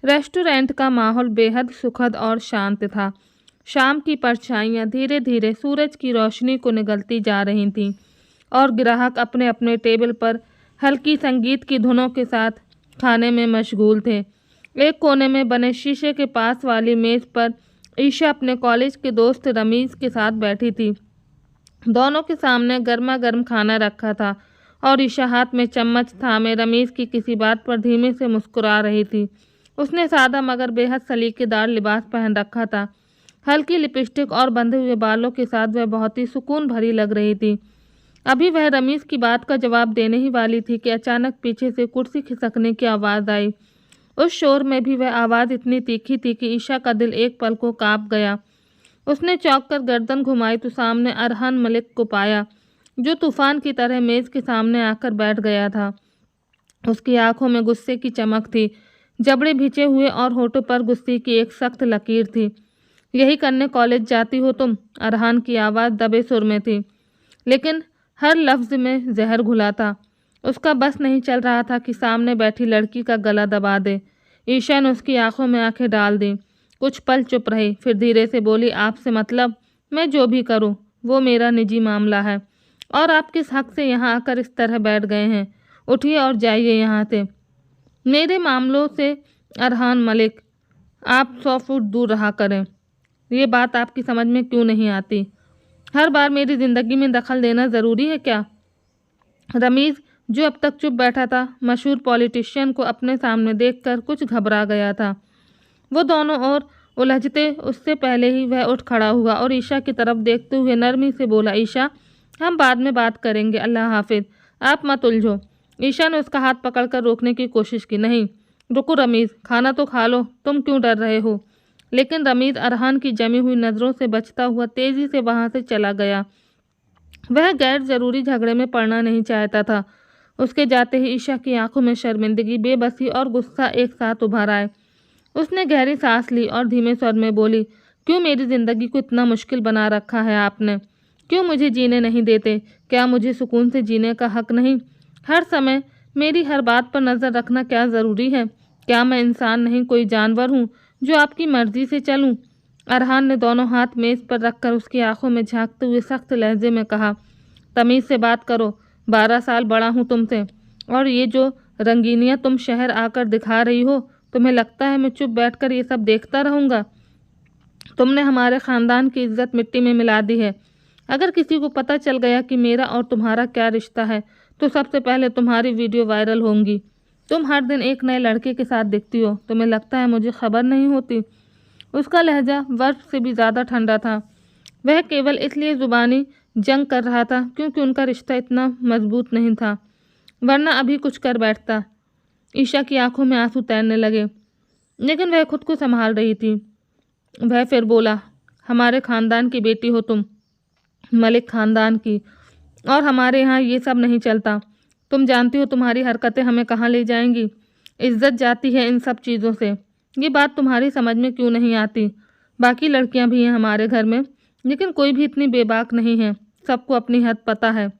Restaurant का माहौल बेहद सुखद और शांत था। शाम की परछाइयाँ धीरे धीरे सूरज की रोशनी को निगलती जा रही थीं और ग्राहक अपने अपने टेबल पर हल्की संगीत की धुनों के साथ खाने में मशगूल थे। एक कोने में बने शीशे के पास वाली मेज पर ईशा अपने कॉलेज के दोस्त रमीज के साथ बैठी थी। दोनों के सामने गर्मा गर्म खाना रखा था और ईशा हाथ में चम्मच थामे रमीज की किसी बात पर धीमे से मुस्कुरा रही थी। उसने सादा मगर बेहद सलीकेदार लिबास पहन रखा था। हल्की लिपस्टिक और बंधे हुए बालों के साथ वह बहुत ही सुकून भरी लग रही थी। अभी वह रमीज की बात का जवाब देने ही वाली थी कि अचानक पीछे से कुर्सी खिसकने की आवाज़ आई। उस शोर में भी वह आवाज़ इतनी तीखी थी कि ईशा का दिल एक पल को कांप गया। उसने चौंक कर गर्दन घुमाई तो सामने अरहान मलिक को पाया, जो तूफान की तरह मेज़ के सामने आकर बैठ गया था। उसकी आंखों में गुस्से की चमक थी, जबड़े भिंचे हुए और होठों पर गुस्से की एक सख्त लकीर थी। यही करने कॉलेज जाती हो तुम? अरहान की आवाज़ दबे सुर में थी, लेकिन हर लफ्ज़ में जहर घुला था। उसका बस नहीं चल रहा था कि सामने बैठी लड़की का गला दबा दे। ईशा ने उसकी आंखों में आंखें डाल दी। कुछ पल चुप रही, फिर धीरे से बोली, आपसे मतलब? मैं जो भी करूं वो मेरा निजी मामला है, और आप किस हक से यहाँ आकर इस तरह बैठ गए हैं? उठिए और जाइए यहाँ से। मेरे मामलों से अरहान मलिक, आप 100 फुट दूर रहा करें। ये बात आपकी समझ में क्यों नहीं आती? हर बार मेरी ज़िंदगी में दखल देना ज़रूरी है क्या? रमीज़, जो अब तक चुप बैठा था, मशहूर पॉलिटिशियन को अपने सामने देखकर कुछ घबरा गया था। वो दोनों ओर उलझते उससे पहले ही वह उठ खड़ा हुआ और ईशा की तरफ देखते हुए नरमी से बोला, ईशा, हम बाद में बात करेंगे, अल्लाह हाफिज, आप मत उलझो। ईशा ने उसका हाथ पकड़कर रोकने की कोशिश की। नहीं, रुको रमीज़, खाना तो खा लो, तुम क्यों डर रहे हो? लेकिन रमीज़ अरहान की जमी हुई नज़रों से बचता हुआ तेज़ी से वहाँ से चला गया। वह गैर ज़रूरी झगड़े में पड़ना नहीं चाहता था। उसके जाते ही ईशा की आंखों में शर्मिंदगी, बेबसी और गुस्सा एक साथ उभर आए। उसने गहरी सांस ली और धीमे स्वर में बोली, क्यों मेरी ज़िंदगी को इतना मुश्किल बना रखा है आपने? क्यों मुझे जीने नहीं देते? क्या मुझे सुकून से जीने का हक नहीं? हर समय मेरी हर बात पर नज़र रखना क्या ज़रूरी है? क्या मैं इंसान नहीं, कोई जानवर हूँ जो आपकी मर्ज़ी से चलूँ? अरहान ने दोनों हाथ मेज़ पर रखकर उसकी आंखों में झांकते हुए सख्त लहजे में कहा, तमीज़ से बात करो, 12 साल बड़ा हूँ तुमसे, और ये जो रंगीनियाँ तुम शहर आकर दिखा रही हो, तुम्हें लगता है मैं चुप बैठकर ये सब देखता रहूँगा? तुमने हमारे ख़ानदान की इज्जत मिट्टी में मिला दी है। अगर किसी को पता चल गया कि मेरा और तुम्हारा क्या रिश्ता है, तो सबसे पहले तुम्हारी वीडियो वायरल होंगी। तुम हर दिन एक नए लड़के के साथ दिखती हो, तुम्हें लगता है मुझे खबर नहीं होती? उसका लहजा बर्फ से भी ज़्यादा ठंडा था। वह केवल इसलिए ज़ुबानी जंग कर रहा था क्योंकि उनका रिश्ता इतना मजबूत नहीं था, वरना अभी कुछ कर बैठता। ईशा की आंखों में आंसू तैरने लगे, लेकिन वह खुद को संभाल रही थी। वह फिर बोला, हमारे ख़ानदान की बेटी हो तुम, मलिक ख़ानदान की, और हमारे यहाँ ये सब नहीं चलता। तुम जानती हो तुम्हारी हरकतें हमें कहाँ ले जाएंगी। इज्जत जाती है इन सब चीज़ों से। ये बात तुम्हारी समझ में क्यों नहीं आती? बाकी लड़कियाँ भी हैं हमारे घर में, लेकिन कोई भी इतनी बेबाक नहीं है। सबको अपनी हद पता है।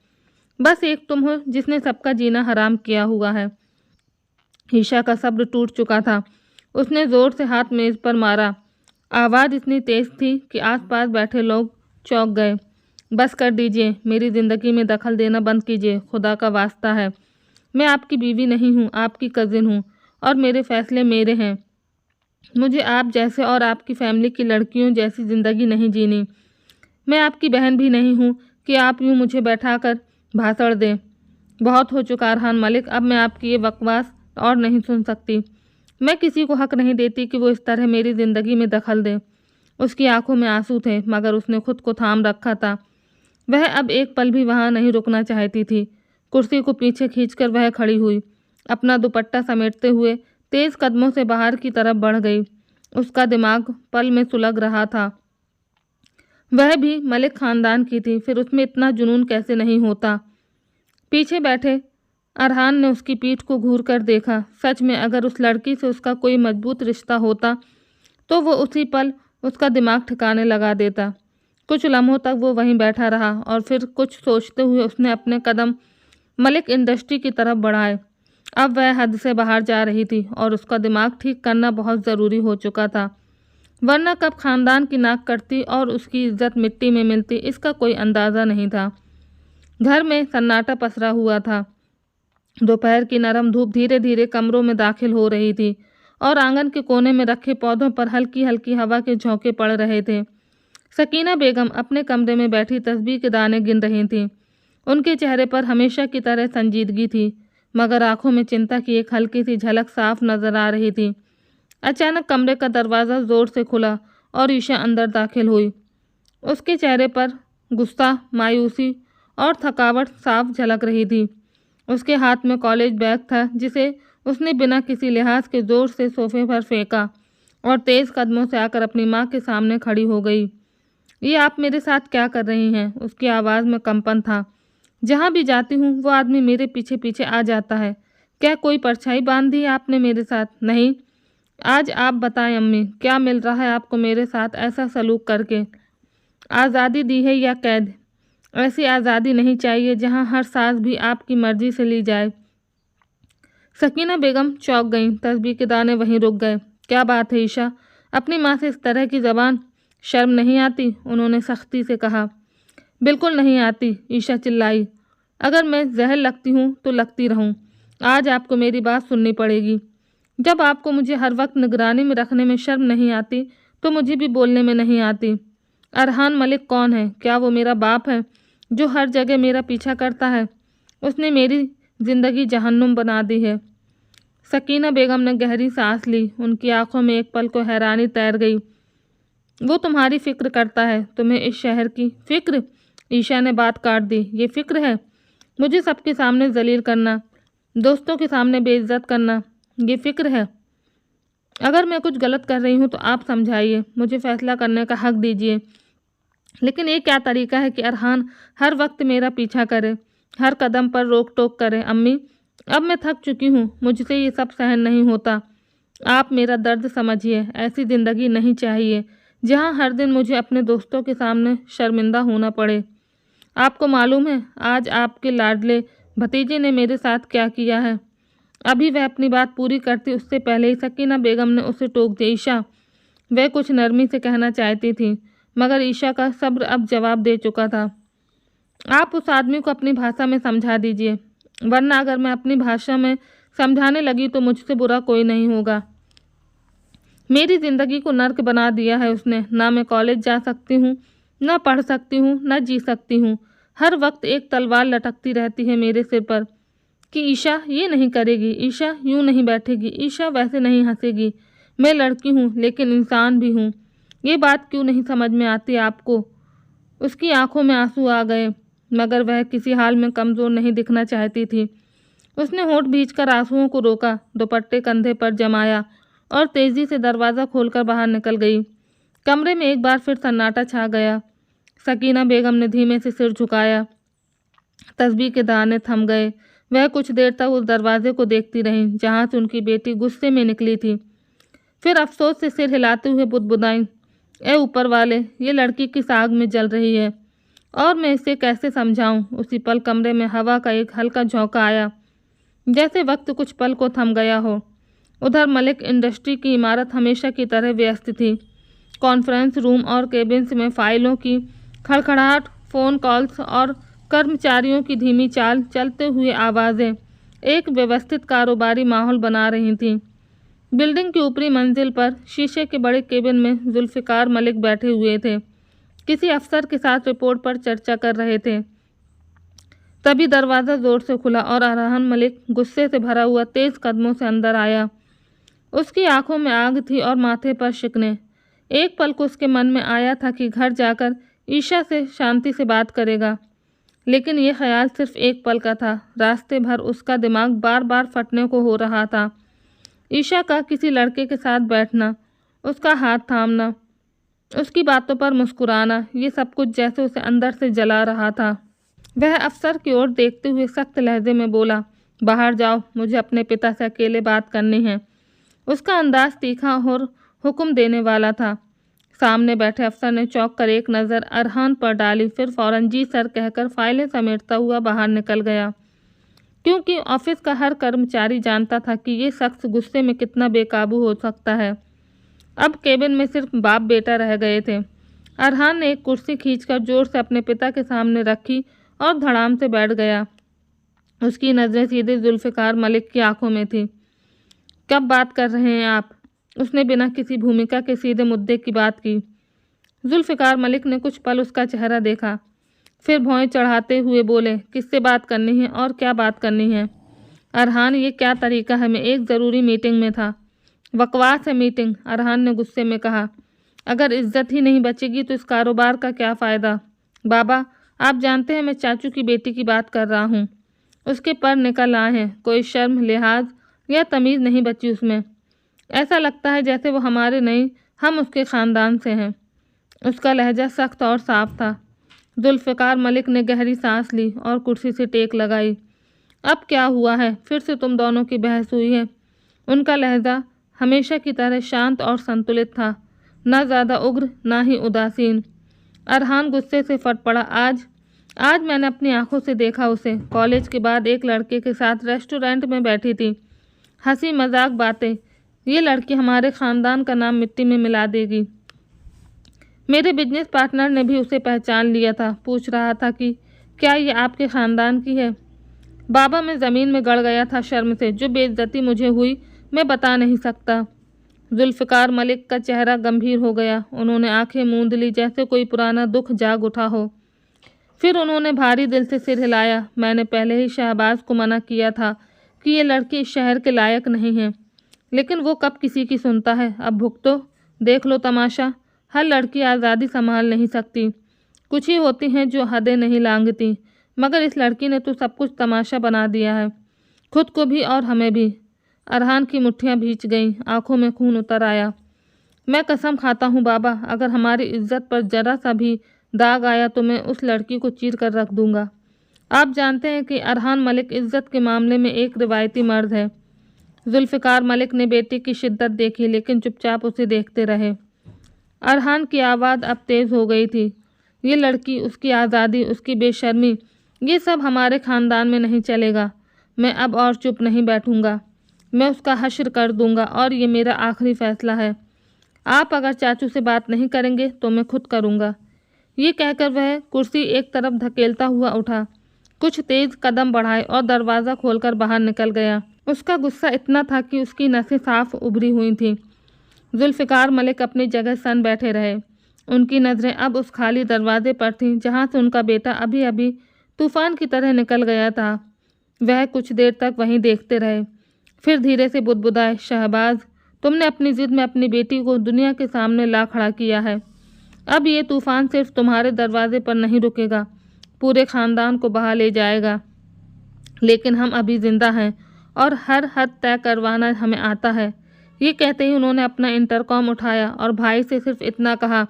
बस एक तुम हो जिसने सबका जीना हराम किया हुआ है। ईशा का सब्र टूट चुका था। उसने ज़ोर से हाथ मेज़ पर मारा। आवाज़ इतनी तेज़ थी कि आसपास बैठे लोग चौंक गए। बस कर दीजिए, मेरी ज़िंदगी में दखल देना बंद कीजिए, खुदा का वास्ता है। मैं आपकी बीवी नहीं हूँ, आपकी कज़िन हूँ, और मेरे फ़ैसले मेरे हैं। मुझे आप जैसे और आपकी फैमिली की लड़कियों जैसी ज़िंदगी नहीं जीनी। मैं आपकी बहन भी नहीं हूँ कि आप यूँ मुझे बैठाकर भाषण दें। बहुत हो चुका अरहान मलिक, अब मैं आपकी ये बकवास और नहीं सुन सकती। मैं किसी को हक नहीं देती कि वो इस तरह मेरी ज़िंदगी में दखल दे। उसकी आंखों में आंसू थे, मगर उसने खुद को थाम रखा था। वह अब एक पल भी वहाँ नहीं रुकना चाहती थी। कुर्सी को पीछे खींचकर वह खड़ी हुई, अपना दुपट्टा समेटते हुए तेज़ कदमों से बाहर की तरफ बढ़ गई। उसका दिमाग पल में सुलग रहा था। वह भी मलिक ख़ानदान की थी, फिर उसमें इतना जुनून कैसे नहीं होता? पीछे बैठे अरहान ने उसकी पीठ को घूर कर देखा। सच में अगर उस लड़की से उसका कोई मजबूत रिश्ता होता तो वो उसी पल उसका दिमाग ठिकाने लगा देता। कुछ लम्हों तक वो वहीं बैठा रहा और फिर कुछ सोचते हुए उसने अपने कदम मलिक इंडस्ट्री की तरफ बढ़ाए। अब वह हद से बाहर जा रही थी और उसका दिमाग ठीक करना बहुत ज़रूरी हो चुका था, वरना कब खानदान की नाक कटती और उसकी इज्जत मिट्टी में मिलती इसका कोई अंदाज़ा नहीं था। घर में सन्नाटा पसरा हुआ था। दोपहर की नरम धूप धीरे धीरे कमरों में दाखिल हो रही थी और आंगन के कोने में रखे पौधों पर हल्की हल्की हवा के झोंके पड़ रहे थे। सकीना बेगम अपने कमरे में बैठी तस्बीह के दाने गिन रही थीं। उनके चेहरे पर हमेशा की तरह संजीदगी थी, मगर आंखों में चिंता की एक हल्की सी झलक साफ नजर आ रही थी। अचानक कमरे का दरवाज़ा ज़ोर से खुला और ईशा अंदर दाखिल हुई। उसके चेहरे पर गुस्सा, मायूसी और थकावट साफ झलक रही थी। उसके हाथ में कॉलेज बैग था जिसे उसने बिना किसी लिहाज के ज़ोर से सोफे पर फेंका और तेज़ कदमों से आकर अपनी माँ के सामने खड़ी हो गई। ये आप मेरे साथ क्या कर रही हैं? उसकी आवाज़ में कंपन था। जहाँ भी जाती हूँ वो आदमी मेरे पीछे पीछे आ जाता है। क्या कोई परछाई बांध दी है आपने मेरे साथ? नहीं। आज आप बताएं अम्मी, क्या मिल रहा है आपको मेरे साथ ऐसा सलूक करके? आज़ादी दी है या कैद? ऐसी आज़ादी नहीं चाहिए जहाँ हर सांस भी आपकी मर्जी से ली जाए। सकीना बेगम चौंक गईं। तस्बीह के दाने वहीं रुक गए। क्या बात है ईशा, अपनी माँ से इस तरह की ज़बान? शर्म नहीं आती? उन्होंने सख्ती से कहा। बिल्कुल नहीं आती, ईशा चिल्लाई। अगर मैं जहर लगती हूँ तो लगती रहूँ, आज आपको मेरी बात सुननी पड़ेगी। जब आपको मुझे हर वक्त निगरानी में रखने में शर्म नहीं आती तो मुझे भी बोलने में नहीं आती। अरहान मलिक कौन है? क्या वो मेरा बाप है जो हर जगह मेरा पीछा करता है? उसने मेरी ज़िंदगी जहन्नुम बना दी है। सकीना बेगम ने गहरी सांस ली। उनकी आंखों में एक पल को हैरानी तैर गई। वो तुम्हारी फ़िक्र करता है, तुम्हें इस शहर की फ़िक्र? ईशा ने बात काट दी। ये फ़िक्र है? मुझे सबके सामने जलील करना, दोस्तों के सामने बेइज्जत करना, ये फ़िक्र है? अगर मैं कुछ गलत कर रही हूँ तो आप समझाइए, मुझे फ़ैसला करने का हक दीजिए। लेकिन ये क्या तरीका है कि अरहान हर वक्त मेरा पीछा करे, हर कदम पर रोक टोक करे? अम्मी, अब मैं थक चुकी हूँ, मुझसे ये सब सहन नहीं होता। आप मेरा दर्द समझिए। ऐसी ज़िंदगी नहीं चाहिए जहाँ हर दिन मुझे अपने दोस्तों के सामने शर्मिंदा होना पड़े। आपको मालूम है आज आपके लाडले भतीजे ने मेरे साथ क्या किया है? अभी वह अपनी बात पूरी करती उससे पहले ही सकीना बेगम ने उसे टोक दिया। ईशा, वह कुछ नरमी से कहना चाहती थी, मगर ईशा का सब्र अब जवाब दे चुका था। आप उस आदमी को अपनी भाषा में समझा दीजिए, वरना अगर मैं अपनी भाषा में समझाने लगी तो मुझसे बुरा कोई नहीं होगा। मेरी ज़िंदगी को नर्क बना दिया है उसने। ना मैं कॉलेज जा सकती हूँ, ना पढ़ सकती हूँ, ना जी सकती हूँ। हर वक्त एक तलवार लटकती रहती है मेरे सिर पर कि ईशा ये नहीं करेगी, ईशा यूँ नहीं बैठेगी, ईशा वैसे नहीं हंसेगी। मैं लड़की हूँ लेकिन इंसान भी हूँ। ये बात क्यों नहीं समझ में आती आपको? उसकी आंखों में आंसू आ गए, मगर वह किसी हाल में कमज़ोर नहीं दिखना चाहती थी। उसने होंठ भींचकर आंसुओं को रोका, दुपट्टे कंधे पर जमाया और तेज़ी से दरवाज़ा खोलकर बाहर निकल गई। कमरे में एक बार फिर सन्नाटा छा गया। सकीना बेगम ने धीमे से सिर झुकाया। तस्बीह के दाने थम गए। वह कुछ देर तक उस दरवाजे को देखती रहीं जहाँ से उनकी बेटी गुस्से में निकली थी। फिर अफसोस से सिर हिलाते हुए बुदबुदाई, ए ऊपर वाले, ये लड़की किस आग में जल रही है और मैं इसे कैसे समझाऊं? उसी पल कमरे में हवा का एक हल्का झोंका आया, जैसे वक्त कुछ पल को थम गया हो। उधर मलिक इंडस्ट्री की इमारत हमेशा की तरह व्यस्त थी। कॉन्फ्रेंस रूम और केबिन्स में फाइलों की खड़खड़ाहट, फ़ोन कॉल्स और कर्मचारियों की धीमी चाल चलते हुए आवाज़ें एक व्यवस्थित कारोबारी माहौल बना रही थीं। बिल्डिंग की ऊपरी मंजिल पर शीशे के बड़े केबिन में जुल्फ़िकार मलिक बैठे हुए थे, किसी अफसर के साथ रिपोर्ट पर चर्चा कर रहे थे। तभी दरवाज़ा ज़ोर से खुला और अरहान मलिक गुस्से से भरा हुआ तेज़ कदमों से अंदर आया। उसकी आंखों में आग थी और माथे पर शिकने। एक पल को उसके मन में आया था कि घर जाकर ईशा से शांति से बात करेगा, लेकिन यह ख्याल सिर्फ एक पल का था। रास्ते भर उसका दिमाग बार बार फटने को हो रहा था। ईशा का किसी लड़के के साथ बैठना, उसका हाथ थामना, उसकी बातों पर मुस्कुराना, ये सब कुछ जैसे उसे अंदर से जला रहा था। वह अफसर की ओर देखते हुए सख्त लहजे में बोला, बाहर जाओ, मुझे अपने पिता से अकेले बात करनी है। उसका अंदाज तीखा और हुक्म देने वाला था। सामने बैठे अफसर ने चौंक कर एक नज़र अरहान पर डाली, फिर फौरन जी सर कहकर फाइलें समेटता हुआ बाहर निकल गया। क्योंकि ऑफिस का हर कर्मचारी जानता था कि ये शख्स गुस्से में कितना बेकाबू हो सकता है। अब केबिन में सिर्फ बाप बेटा रह गए थे। अरहान ने एक कुर्सी खींचकर जोर से अपने पिता के सामने रखी और धड़ाम से बैठ गया। उसकी नज़रें सीधे जुल्फ़िकार मलिक की आंखों में थी। कब बात कर रहे हैं आप? उसने बिना किसी भूमिका के सीधे मुद्दे की बात की। जुल्फ़िकार मलिक ने कुछ पल उसका चेहरा देखा, फिर भौहें चढ़ाते हुए बोले, किससे बात करनी है और क्या बात करनी है? अरहान, ये क्या तरीका है? मैं एक ज़रूरी मीटिंग में था। बकवास है मीटिंग, अरहान ने गुस्से में कहा। अगर इज्जत ही नहीं बचेगी तो इस कारोबार का क्या फ़ायदा? बाबा, आप जानते हैं मैं चाचू की बेटी की बात कर रहा हूँ। उसके पर निकल आए हैं, कोई शर्म लिहाज या तमीज़ नहीं बची उसमें। ऐसा लगता है जैसे वो हमारे नहीं, हम उसके ख़ानदान से हैं। उसका लहजा सख्त और साफ था। जुल्फ़िकार मलिक ने गहरी सांस ली और कुर्सी से टेक लगाई। अब क्या हुआ है? फिर से तुम दोनों की बहस हुई है? उनका लहजा हमेशा की तरह शांत और संतुलित था, न ज़्यादा उग्र न ही उदासीन। अरहान गुस्से से फट पड़ा। आज मैंने अपनी आंखों से देखा उसे। कॉलेज के बाद एक लड़के के साथ रेस्टोरेंट में बैठी थी। हंसी मजाक बातें। ये लड़की हमारे ख़ानदान का नाम मिट्टी में मिला देगी। मेरे बिजनेस पार्टनर ने भी उसे पहचान लिया था। पूछ रहा था कि क्या ये आपके ख़ानदान की है? बाबा, मैं ज़मीन में गड़ गया था शर्म से। जो बेइज्जती मुझे हुई मैं बता नहीं सकता। जुल्फ़िकार मलिक का चेहरा गंभीर हो गया। उन्होंने आंखें मूंद ली जैसे कोई पुराना दुख जाग उठा हो। फिर उन्होंने भारी दिल से सिर हिलाया। मैंने पहले ही शहबाज को मना किया था कि ये लड़की इस शहर के लायक नहीं है, लेकिन वो कब किसी की सुनता है। अब भुगतो, देख लो तमाशा। हर लड़की आज़ादी संभाल नहीं सकती। कुछ ही होती हैं जो हदें नहीं लांघती, मगर इस लड़की ने तो सब कुछ तमाशा बना दिया है, खुद को भी और हमें भी। अरहान की मुट्ठियाँ भींच गईं, आंखों में खून उतर आया। मैं कसम खाता हूँ बाबा, अगर हमारी इज्जत पर जरा सा भी दाग आया तो मैं उस लड़की को चीर कर रख दूंगा। आप जानते हैं कि अरहान मलिक इज्जत के मामले में एक रिवायती मर्द है। जुल्फ़िकार मलिक ने बेटे की शिद्दत देखी, लेकिन चुपचाप उसे देखते रहे। अरहान की आवाज़ अब तेज़ हो गई थी। ये लड़की, उसकी आज़ादी, उसकी बेशर्मी, ये सब हमारे ख़ानदान में नहीं चलेगा। मैं अब और चुप नहीं बैठूंगा। मैं उसका हश्र कर दूंगा और ये मेरा आखिरी फ़ैसला है। आप अगर चाचू से बात नहीं करेंगे तो मैं खुद करूंगा। ये कहकर वह कुर्सी एक तरफ धकेलता हुआ उठा, कुछ तेज़ कदम बढ़ाए और दरवाज़ा खोलकर बाहर निकल गया। उसका गुस्सा इतना था कि उसकी नसें साफ उभरी हुई थीं। जुल्फ़िकार मलिक अपनी जगह सन बैठे रहे। उनकी नज़रें अब उस खाली दरवाजे पर थीं जहाँ से उनका बेटा अभी अभी तूफ़ान की तरह निकल गया था। वह कुछ देर तक वहीं देखते रहे, फिर धीरे से बुदबुदाए, शहबाज, तुमने अपनी ज़िद में अपनी बेटी को दुनिया के सामने ला खड़ा किया है। अब ये तूफ़ान सिर्फ तुम्हारे दरवाजे पर नहीं रुकेगा, पूरे ख़ानदान को बहा ले जाएगा। लेकिन हम अभी ज़िंदा हैं और हर हद तय करवाना हमें आता है। ये कहते ही उन्होंने अपना इंटरकॉम उठाया और भाई से सिर्फ इतना कहा,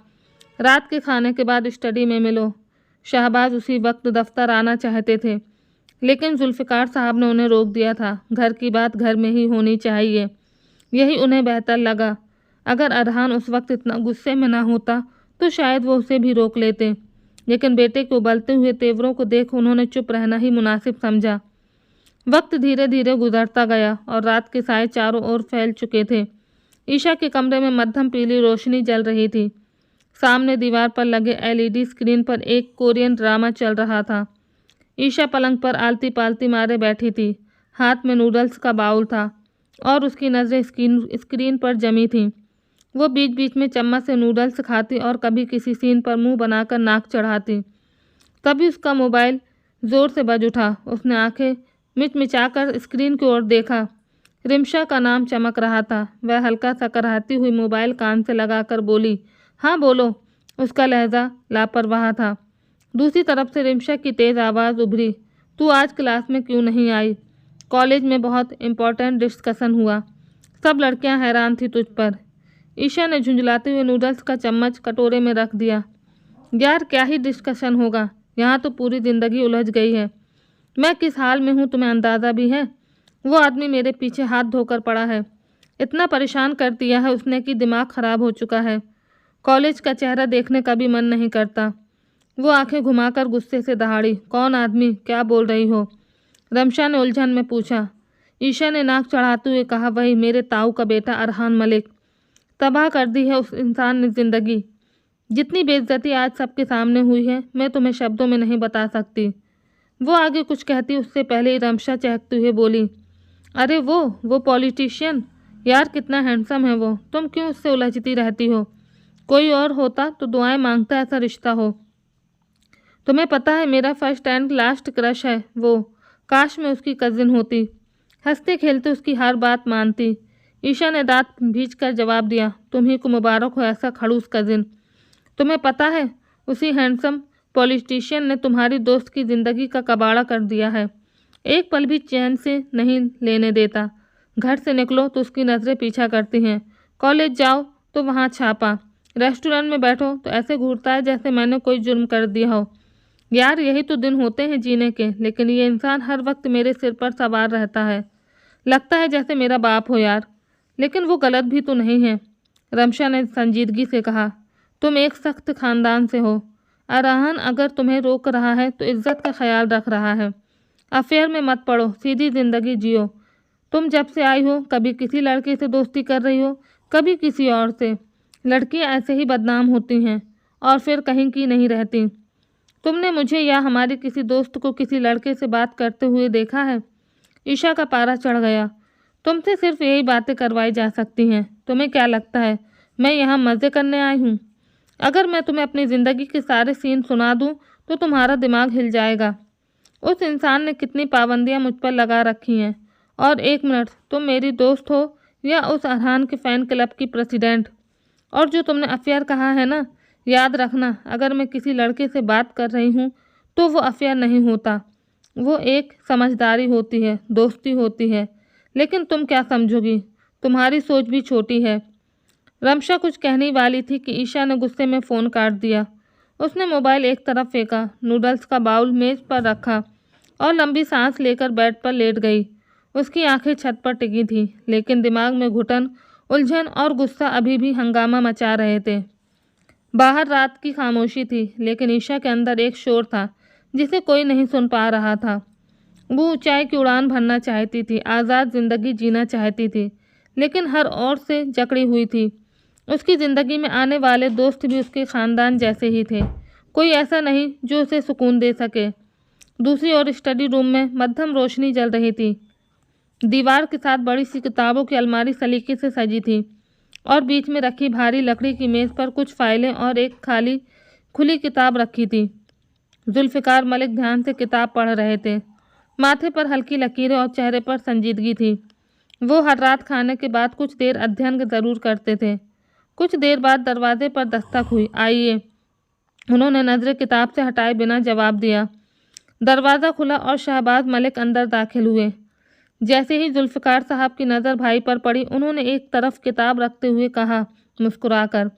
रात के खाने के बाद स्टडी में मिलो। शहबाज उसी वक्त दफ्तर आना चाहते थे, लेकिन जुल्फ़िकार साहब ने उन्हें रोक दिया था। घर की बात घर में ही होनी चाहिए, यही उन्हें बेहतर लगा। अगर अरहान उस वक्त इतना गुस्से में न होता तो शायद वो उसे भी रोक लेते, लेकिन बेटे के उबलते हुए तेवरों को देख उन्होंने चुप रहना ही मुनासिब समझा। वक्त धीरे धीरे गुजरता गया और रात के साए चारों ओर फैल चुके थे। ईशा के कमरे में मध्यम पीली रोशनी जल रही थी। सामने दीवार पर लगे एलईडी स्क्रीन पर एक कोरियन ड्रामा चल रहा था। ईशा पलंग पर आलती पालती मारे बैठी थी। हाथ में नूडल्स का बाउल था और उसकी नज़रें स्क्रीन पर जमी थीं। वो बीच बीच में चम्मच से नूडल्स खाती और कभी किसी सीन पर मुंह बनाकर नाक चढ़ाती। तभी उसका मोबाइल ज़ोर से बज उठा। उसने आंखें मिचमिचाकर स्क्रीन की ओर देखा। रिमशा का नाम चमक रहा था। वह हल्का सा कराहती हुई मोबाइल कान से लगाकर बोली, हाँ बोलो। उसका लहजा लापरवाह था। दूसरी तरफ से रिमशा की तेज़ आवाज़ उभरी, तू आज क्लास में क्यों नहीं आई? कॉलेज में बहुत इम्पोर्टेंट डिस्कशन हुआ, सब लड़कियां हैरान थी तुझ पर। ईशा ने झुंझलाते हुए नूडल्स का चम्मच कटोरे में रख दिया। यार क्या ही डिस्कशन होगा, यहाँ तो पूरी ज़िंदगी उलझ गई है। मैं किस हाल में हूँ तुम्हें अंदाज़ा भी है? वो आदमी मेरे पीछे हाथ धोकर पड़ा है। इतना परेशान कर दिया है उसने कि दिमाग ख़राब हो चुका है। कॉलेज का चेहरा देखने का भी मन नहीं करता। वो आंखें घुमाकर गुस्से से दहाड़ी, कौन आदमी? क्या बोल रही हो? रमशा ने उलझन में पूछा। ईशा ने नाक चढ़ाते हुए कहा, वही मेरे ताऊ का बेटा अरहान मलिक। तबाह कर दी है उस इंसान ने ज़िंदगी। जितनी बेइज्जती आज सबके सामने हुई है, मैं तुम्हें शब्दों में नहीं बता सकती। वो आगे कुछ कहती उससे पहले ही रमशा चहकते हुए बोली, अरे वो पॉलिटिशियन, यार कितना हैंडसम है वो, तुम क्यों उससे उलझती रहती हो? कोई और होता तो दुआएं मांगता ऐसा रिश्ता हो। तुम्हें पता है मेरा फर्स्ट एंड लास्ट क्रश है वो, काश मैं उसकी कज़िन होती। हंसते खेलते उसकी हर बात मानती। ईशा ने दांत भींच कर जवाब दिया, तुम्ही को मुबारक हो ऐसा खड़ूस कज़िन। तुम्हें पता है उसी हैंडसम पॉलिटिशियन ने तुम्हारी दोस्त की ज़िंदगी का कबाड़ा कर दिया है। एक पल भी चैन से नहीं लेने देता। घर से निकलो तो उसकी नज़रें पीछा करती हैं, कॉलेज जाओ तो वहाँ छापा, रेस्टोरेंट में बैठो तो ऐसे घूरता है जैसे मैंने कोई जुर्म कर दिया हो। यार यही तो दिन होते हैं जीने के, लेकिन ये इंसान हर वक्त मेरे सिर पर सवार रहता है, लगता है जैसे मेरा बाप हो यार। लेकिन वो गलत भी तो नहीं है, रमशा ने संजीदगी से कहा। तुम एक सख्त ख़ानदान से हो। अरहान अगर तुम्हें रोक रहा है तो इज्जत का ख्याल रख रहा है। अफेयर में मत पड़ो, सीधी ज़िंदगी जियो। तुम जब से आई हो कभी किसी लड़के से दोस्ती कर रही हो, कभी किसी और से। लड़कियां ऐसे ही बदनाम होती हैं और फिर कहीं की नहीं रहती। तुमने मुझे या हमारे किसी दोस्त को किसी लड़के से बात करते हुए देखा है? ईशा का पारा चढ़ गया। तुमसे सिर्फ यही बातें करवाई जा सकती हैं। तुम्हें क्या लगता है मैं यहाँ मज़े करने आई हूँ? अगर मैं तुम्हें अपनी ज़िंदगी के सारे सीन सुना दूँ तो तुम्हारा दिमाग हिल जाएगा। उस इंसान ने कितनी पाबंदियाँ मुझ पर लगा रखी हैं। और एक मिनट, तुम मेरी दोस्त हो या उस अरहान के फ़ैन क्लब की प्रेसिडेंट? और जो तुमने अफेयर कहा है ना, याद रखना अगर मैं किसी लड़के से बात कर रही हूँ तो वो अफेयर नहीं होता, वो एक समझदारी होती है, दोस्ती होती है। लेकिन तुम क्या समझोगी? तुम्हारी सोच भी छोटी है। रमशा कुछ कहने वाली थी कि ईशा ने गुस्से में फ़ोन काट दिया। उसने मोबाइल एक तरफ फेंका, नूडल्स का बाउल मेज़ पर रखा और लंबी सांस लेकर बेड पर लेट गई। उसकी आंखें छत पर टिकी थीं, लेकिन दिमाग में घुटन, उलझन और गुस्सा अभी भी हंगामा मचा रहे थे। बाहर रात की खामोशी थी, लेकिन ईशा के अंदर एक शोर था जिसे कोई नहीं सुन पा रहा था। वो ऊंचाई की उड़ान भरना चाहती थी, आज़ाद ज़िंदगी जीना चाहती थी, लेकिन हर ओर से जकड़ी हुई थी। उसकी ज़िंदगी में आने वाले दोस्त भी उसके ख़ानदान जैसे ही थे, कोई ऐसा नहीं जो उसे सुकून दे सके। दूसरी ओर स्टडी रूम में मध्यम रोशनी जल रही थी। दीवार के साथ बड़ी सी किताबों की अलमारी सलीके से सजी थी और बीच में रखी भारी लकड़ी की मेज़ पर कुछ फाइलें और एक खाली खुली किताब रखी थी। जुल्फ़िकार मलिक ध्यान से किताब पढ़ रहे थे। माथे पर हल्की लकीरें और चेहरे पर संजीदगी थी। वो हर रात खाने के बाद कुछ देर अध्ययन ज़रूर करते थे। कुछ देर बाद दरवाजे पर दस्तक हुई। आइए, उन्होंने नज़रें किताब से हटाए बिना जवाब दिया। दरवाज़ा खुला और शहबाज मलिक अंदर दाखिल हुए। जैसे ही जुल्फ़िकार साहब की नज़र भाई पर पड़ी, उन्होंने एक तरफ किताब रखते हुए कहा मुस्कुराकर,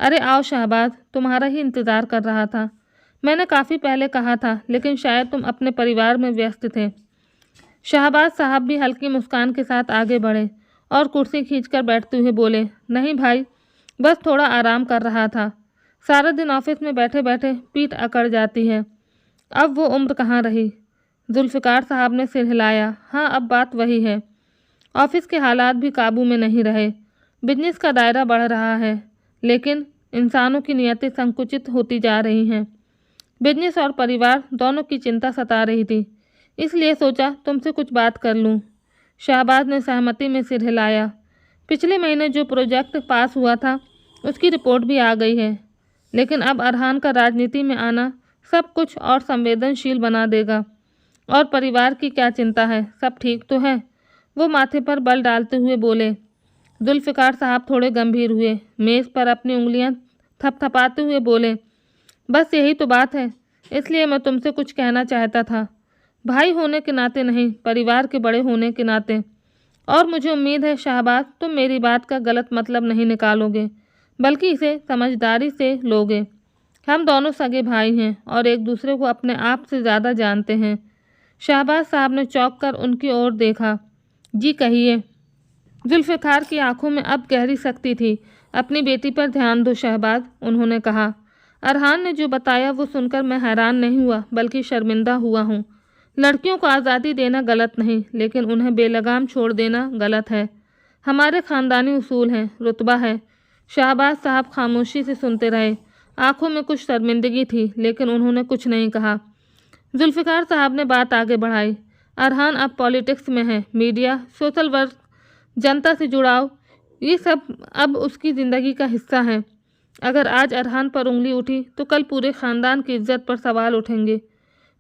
अरे आओ शहबाज, तुम्हारा ही इंतज़ार कर रहा था। मैंने काफ़ी पहले कहा था, लेकिन शायद तुम अपने परिवार में व्यस्त थे। शहबाज साहब भी हल्की मुस्कान के साथ आगे बढ़े और कुर्सी खींचकर बैठते हुए बोले, नहीं भाई, बस थोड़ा आराम कर रहा था। सारा दिन ऑफिस में बैठे बैठे पीठ अकड़ जाती है। अब वो उम्र कहाँ रही? जुल्फ़िकार साहब ने सिर हिलाया। हाँ, अब बात वही है। ऑफिस के हालात भी काबू में नहीं रहे। बिजनेस का दायरा बढ़ रहा है, लेकिन इंसानों की नियतें संकुचित होती जा रही हैं। बिजनेस और परिवार दोनों की चिंता सता रही थी, इसलिए सोचा तुमसे कुछ बात कर लूँ। शहबाज ने सहमति में सिर हिलाया। पिछले महीने जो प्रोजेक्ट पास हुआ था उसकी रिपोर्ट भी आ गई है, लेकिन अब अरहान का राजनीति में आना सब कुछ और संवेदनशील बना देगा। और परिवार की क्या चिंता है, सब ठीक तो है? वो माथे पर बल डालते हुए बोले। जुल्फ़िकार साहब थोड़े गंभीर हुए, मेज़ पर अपनी उंगलियां थपथपाते हुए बोले, बस यही तो बात है, इसलिए मैं तुमसे कुछ कहना चाहता था, भाई होने के नाते नहीं, परिवार के बड़े होने के नाते। और मुझे उम्मीद है शहबाज, तुम मेरी बात का गलत मतलब नहीं निकालोगे, बल्कि इसे समझदारी से लोगे। हम दोनों सगे भाई हैं और एक दूसरे को अपने आप से ज़्यादा जानते हैं। शहबाज साहब ने चौंक कर उनकी ओर देखा। जी कहिए। जुल्फ़िकार की आंखों में अब गहरी सख्ती थी। अपनी बेटी पर ध्यान दो शहबाज, उन्होंने कहा। अरहान ने जो बताया वो सुनकर मैं हैरान नहीं हुआ, बल्कि शर्मिंदा हुआ हूँ। लड़कियों को आज़ादी देना गलत नहीं, लेकिन उन्हें बेलगाम छोड़ देना गलत है। हमारे ख़ानदानी उसूल हैं, रुतबा है। शाहबाज साहब खामोशी से सुनते रहे। आंखों में कुछ शर्मिंदगी थी, लेकिन उन्होंने कुछ नहीं कहा। जुल्फ़िकार साहब ने बात आगे बढ़ाई। अरहान अब पॉलिटिक्स में है, मीडिया, सोशल वर्क, जनता से जुड़ाव, ये सब अब उसकी ज़िंदगी का हिस्सा हैं। अगर आज अरहान पर उंगली उठी तो कल पूरे ख़ानदान की इज्जत पर सवाल उठेंगे।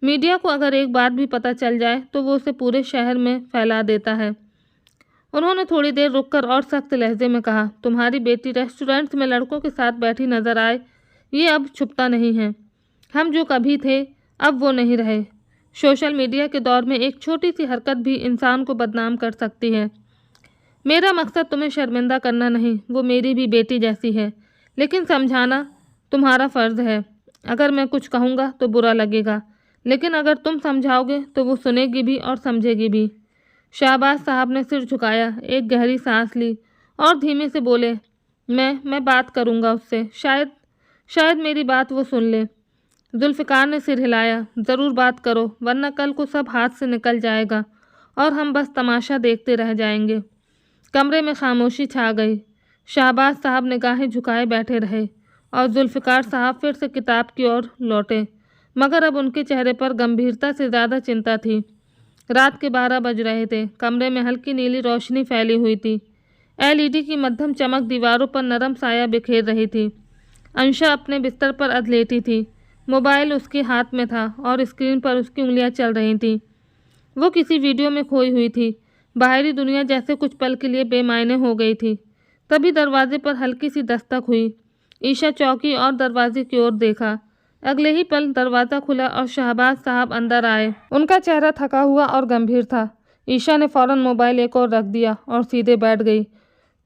मीडिया को अगर एक बात भी पता चल जाए तो वो उसे पूरे शहर में फैला देता है। उन्होंने थोड़ी देर रुककर और सख्त लहजे में कहा, तुम्हारी बेटी रेस्टोरेंट्स में लड़कों के साथ बैठी नजर आए, ये अब छुपता नहीं है। हम जो कभी थे अब वो नहीं रहे। सोशल मीडिया के दौर में एक छोटी सी हरकत भी इंसान को बदनाम कर सकती है। मेरा मकसद तुम्हें शर्मिंदा करना नहीं, वो मेरी भी बेटी जैसी है, लेकिन समझाना तुम्हारा फ़र्ज़ है। अगर मैं कुछ कहूँगा तो बुरा लगेगा, लेकिन अगर तुम समझाओगे तो वो सुनेगी भी और समझेगी भी। शाहबाज साहब ने सिर झुकाया, एक गहरी सांस ली और धीमे से बोले, मैं बात करूँगा उससे, शायद मेरी बात वो सुन ले। जुल्फ़िकार ने सिर हिलाया, ज़रूर बात करो, वरना कल को सब हाथ से निकल जाएगा और हम बस तमाशा देखते रह जाएंगे। कमरे में खामोशी छा गई। शाहबाज साहब निगाहें झुकाए बैठे रहे और जुल्फ़िकार साहब फिर से किताब की ओर लौटे, मगर अब उनके चेहरे पर गंभीरता से ज़्यादा चिंता थी। रात के 12 बज रहे थे। कमरे में हल्की नीली रोशनी फैली हुई थी। LED की मध्यम चमक दीवारों पर नरम साया बिखेर रही थी। अंशा अपने बिस्तर पर अधलेटी थी। मोबाइल उसके हाथ में था और स्क्रीन पर उसकी उंगलियां चल रही थीं। वो किसी वीडियो में खोई हुई थी। बाहरी दुनिया जैसे कुछ पल के लिए बेमायने हो गई थी। तभी दरवाजे पर हल्की सी दस्तक हुई। ईशा चौंकी और दरवाजे की ओर देखा। अगले ही पल दरवाज़ा खुला और शाहबाज साहब अंदर आए। उनका चेहरा थका हुआ और गंभीर था। ईशा ने फ़ौरन मोबाइल एक और रख दिया और सीधे बैठ गई।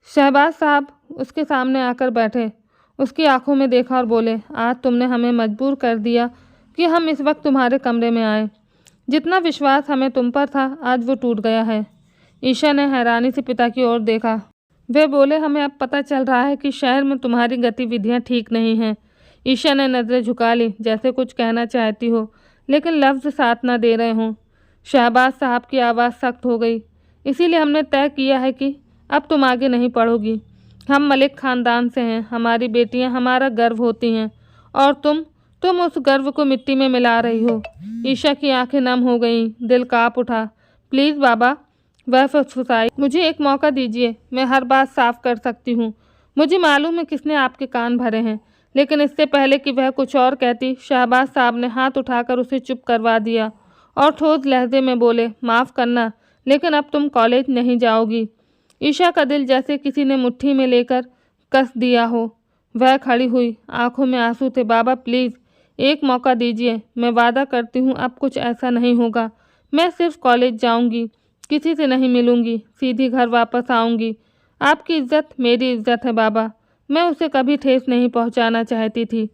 शहबाज साहब उसके सामने आकर बैठे, उसकी आंखों में देखा और बोले, आज तुमने हमें मजबूर कर दिया कि हम इस वक्त तुम्हारे कमरे में आए। जितना विश्वास हमें तुम पर था आज वो टूट गया है। ईशा ने हैरानी से पिता की ओर देखा। वे बोले, हमें अब पता चल रहा है कि शहर में तुम्हारी गतिविधियां ठीक नहीं हैं। ईशा ने नज़रें झुका ली, जैसे कुछ कहना चाहती हो, लेकिन लफ्ज़ साथ न दे रहे हों। शहबाज साहब की आवाज़ सख्त हो गई, इसीलिए हमने तय किया है कि अब तुम आगे नहीं पढ़ोगी। हम मलिक ख़ानदान से हैं, हमारी बेटियां हमारा गर्व होती हैं और तुम उस गर्व को मिट्टी में मिला रही हो। ईशा की आंखें नम हो गईं, दिल काँप उठा। प्लीज़ बाबा, वह फुसफुसाई, मुझे एक मौका दीजिए, मैं हर बात साफ कर सकती हूँ। मुझे मालूम है किसने आपके कान भरे हैं, लेकिन इससे पहले कि वह कुछ और कहती, शहबाज साहब ने हाथ उठाकर उसे चुप करवा दिया और ठोस लहजे में बोले, माफ़ करना, लेकिन अब तुम कॉलेज नहीं जाओगी। ईशा का दिल जैसे किसी ने मुट्ठी में लेकर कस दिया हो। वह खड़ी हुई, आंखों में आंसू थे। बाबा प्लीज़ एक मौका दीजिए, मैं वादा करती हूँ अब कुछ ऐसा नहीं होगा। मैं सिर्फ कॉलेज जाऊँगी, किसी से नहीं मिलूँगी, सीधी घर वापस आऊँगी। आपकी इज्जत मेरी इज्जत है बाबा, मैं उसे कभी ठेस नहीं पहुँचाना चाहती थी।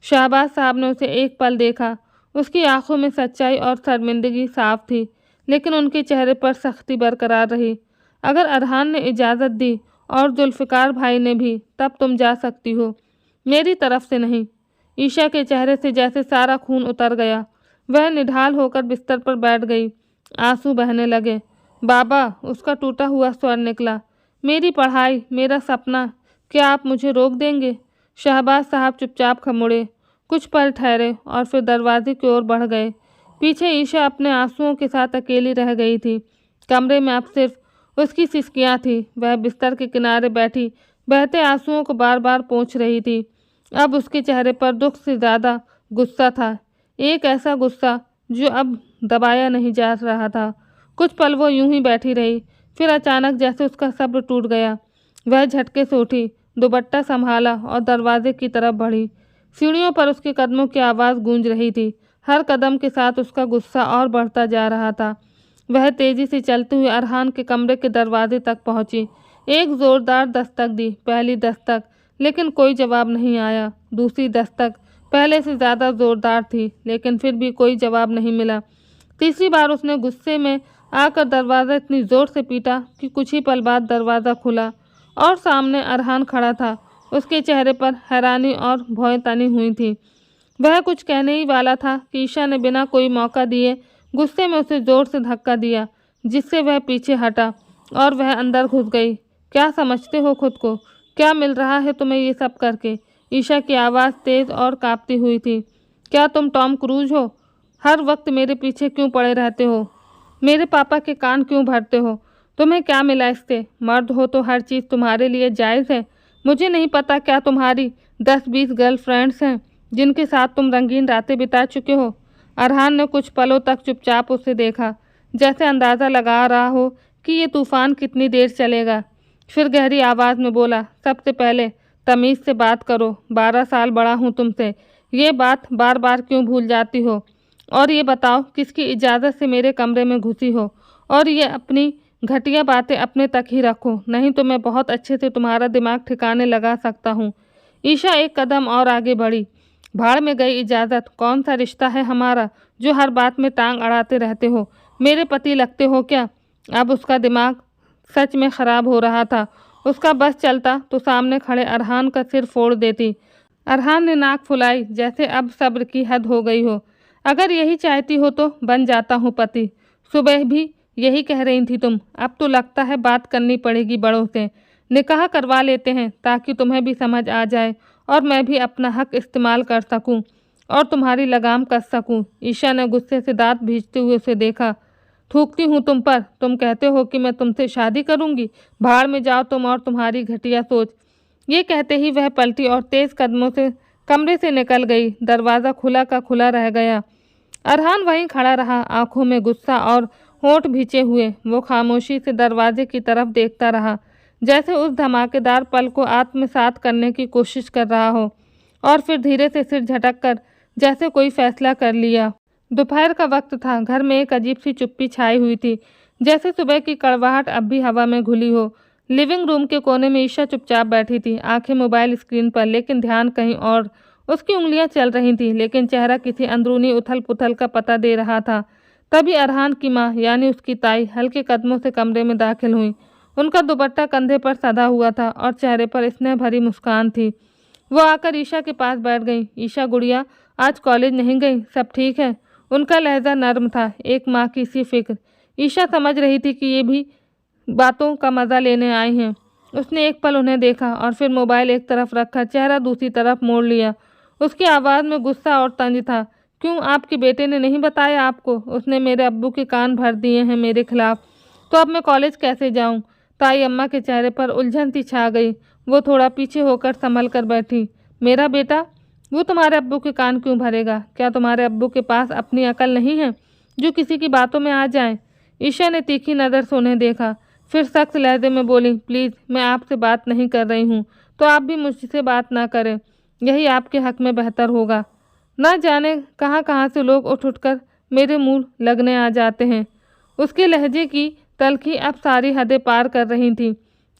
शहबाज साहब ने उसे एक पल देखा। उसकी आंखों में सच्चाई और शर्मिंदगी साफ थी, लेकिन उनके चेहरे पर सख्ती बरकरार रही। अगर अरहान ने इजाज़त दी और जुल्फ़िकार भाई ने भी, तब तुम जा सकती हो, मेरी तरफ से नहीं। ईशा के चेहरे से जैसे सारा खून उतर गया। वह निढाल होकर बिस्तर पर बैठ गई। आंसू बहने लगे। बाबा, उसका टूटा हुआ स्वर निकला, मेरी पढ़ाई, मेरा सपना, क्या आप मुझे रोक देंगे? शहबाज साहब चुपचाप खमुड़े, कुछ पल ठहरे और फिर दरवाजे की ओर बढ़ गए। पीछे ईशा अपने आंसुओं के साथ अकेली रह गई थी। कमरे में अब सिर्फ उसकी सिसकियाँ थी। वह बिस्तर के किनारे बैठी बहते आंसुओं को बार बार पोंछ रही थी। अब उसके चेहरे पर दुख से ज़्यादा गुस्सा था, एक ऐसा गुस्सा जो अब दबाया नहीं जा रहा था। कुछ पल वो यूं ही बैठी रही, फिर अचानक जैसे उसका सब्र टूट गया, वह झटके से उठी, दुपट्टा संभाला और दरवाजे की तरफ बढ़ी। सीढ़ियों पर उसके कदमों की आवाज़ गूंज रही थी। हर कदम के साथ उसका गुस्सा और बढ़ता जा रहा था। वह तेज़ी से चलते हुए अरहान के कमरे के दरवाजे तक पहुंची। एक ज़ोरदार दस्तक दी, पहली दस्तक, लेकिन कोई जवाब नहीं आया। दूसरी दस्तक पहले से ज़्यादा ज़ोरदार थी, लेकिन फिर भी कोई जवाब नहीं मिला। तीसरी बार उसने गुस्से में आकर दरवाज़ा इतनी ज़ोर से पीटा कि कुछ ही पल बाद दरवाज़ा खुला और सामने अरहान खड़ा था। उसके चेहरे पर हैरानी और भौं तनी हुई थी। वह कुछ कहने ही वाला था कि ईशा ने बिना कोई मौका दिए गुस्से में उसे जोर से धक्का दिया, जिससे वह पीछे हटा और वह अंदर घुस गई। क्या समझते हो खुद को? क्या मिल रहा है तुम्हें ये सब करके? ईशा की आवाज़ तेज़ और कांपती हुई थी। क्या तुम टॉम क्रूज हो? हर वक्त मेरे पीछे क्यों पड़े रहते हो? मेरे पापा के कान क्यों भरते हो? तुम्हें क्या मिला इससे? मर्द हो तो हर चीज़ तुम्हारे लिए जायज़ है। मुझे नहीं पता क्या तुम्हारी 10-20 गर्लफ्रेंड्स हैं जिनके साथ तुम रंगीन रातें बिता चुके हो। अरहान ने कुछ पलों तक चुपचाप उसे देखा, जैसे अंदाज़ा लगा रहा हो कि ये तूफ़ान कितनी देर चलेगा। फिर गहरी आवाज़ में बोला, सबसे पहले तमीज़ से बात करो। 12 साल बड़ा हूँ तुमसे, ये बात बार बार क्यों भूल जाती हो? और ये बताओ किसकी इजाज़त से मेरे कमरे में घुसी हो? और ये अपनी घटिया बातें अपने तक ही रखो, नहीं तो मैं बहुत अच्छे से तुम्हारा दिमाग ठिकाने लगा सकता हूँ। ईशा एक कदम और आगे बढ़ी। भाड़ में गई इजाज़त, कौन सा रिश्ता है हमारा जो हर बात में टांग अड़ाते रहते हो? मेरे पति लगते हो क्या? अब उसका दिमाग सच में ख़राब हो रहा था। उसका बस चलता तो सामने खड़े अरहान का सिर फोड़ देती। अरहान ने नाक फुलाई, जैसे अब सब्र की हद हो गई हो। अगर यही चाहती हो तो बन जाता हूँ पति। सुबह भी यही कह रही थी तुम। अब तो लगता है बात करनी पड़ेगी बड़ों से। निकाह करवा लेते हैं ताकि तुम्हें भी समझ आ जाए और मैं भी अपना हक इस्तेमाल कर सकूं और तुम्हारी लगाम कस सकूं। ईशा ने गुस्से से दांत भींचते हुए उसे देखा। थूकती हूँ तुम पर। तुम कहते हो कि मैं तुमसे शादी करूंगी? भाड़ में जाओ तुम और तुम्हारी घटिया सोच। ये कहते ही वह पलटी और तेज कदमों से कमरे से निकल गई। दरवाज़ा खुला का खुला रह गया। अरहान वहीं खड़ा रहा, आंखों में गुस्सा और होंठ भींचे हुए। वो खामोशी से दरवाजे की तरफ देखता रहा, जैसे उस धमाकेदार पल को आत्मसात करने की कोशिश कर रहा हो, और फिर धीरे से सिर झटक कर जैसे कोई फैसला कर लिया। दोपहर का वक्त था। घर में एक अजीब सी चुप्पी छाई हुई थी, जैसे सुबह की कड़वाहट अब भी हवा में घुली हो। लिविंग रूम के कोने में ईशा चुपचाप बैठी थी, आंखें मोबाइल स्क्रीन पर, लेकिन ध्यान कहीं और। उसकी उंगलियां चल रही थीं, लेकिन चेहरा किसी अंदरूनी उथल पुथल का पता दे रहा था। तभी अरहान की माँ यानी उसकी ताई हल्के कदमों से कमरे में दाखिल हुई। उनका दुपट्टा कंधे पर सधा हुआ था और चेहरे पर स्नेह भरी मुस्कान थी। वो आकर ईशा के पास बैठ गई। ईशा गुड़िया, आज कॉलेज नहीं गई? सब ठीक है? उनका लहजा नर्म था, एक माँ की सी फिक्र। ईशा समझ रही थी कि ये भी बातों का मज़ा लेने आई हैं। उसने एक पल उन्हें देखा और फिर मोबाइल एक तरफ रखा, चेहरा दूसरी तरफ मोड़ लिया। उसकी आवाज़ में गुस्सा और तंज था। क्यों, आपके बेटे ने नहीं बताया आपको? उसने मेरे अब्बू के कान भर दिए हैं मेरे खिलाफ। तो अब मैं कॉलेज कैसे जाऊं? ताई अम्मा के चेहरे पर उलझन सी छा गई। वो थोड़ा पीछे होकर संभल कर बैठी। मेरा बेटा? वो तुम्हारे अब्बू के कान क्यों भरेगा? क्या तुम्हारे अब्बू के पास अपनी अकल नहीं है जो किसी की बातों में आ जाए? ईशा ने तीखी नज़र से उन्हें देखा, फिर सख्त लहजे में बोली, प्लीज़, मैं आपसे बात नहीं कर रही हूँ, तो आप भी मुझसे बात ना करें। यही आपके हक में बेहतर होगा। ना जाने कहाँ कहाँ से लोग उठ उठकर मेरे मुंह लगने आ जाते हैं। उसके लहजे की तल्खी अब सारी हदें पार कर रही थी।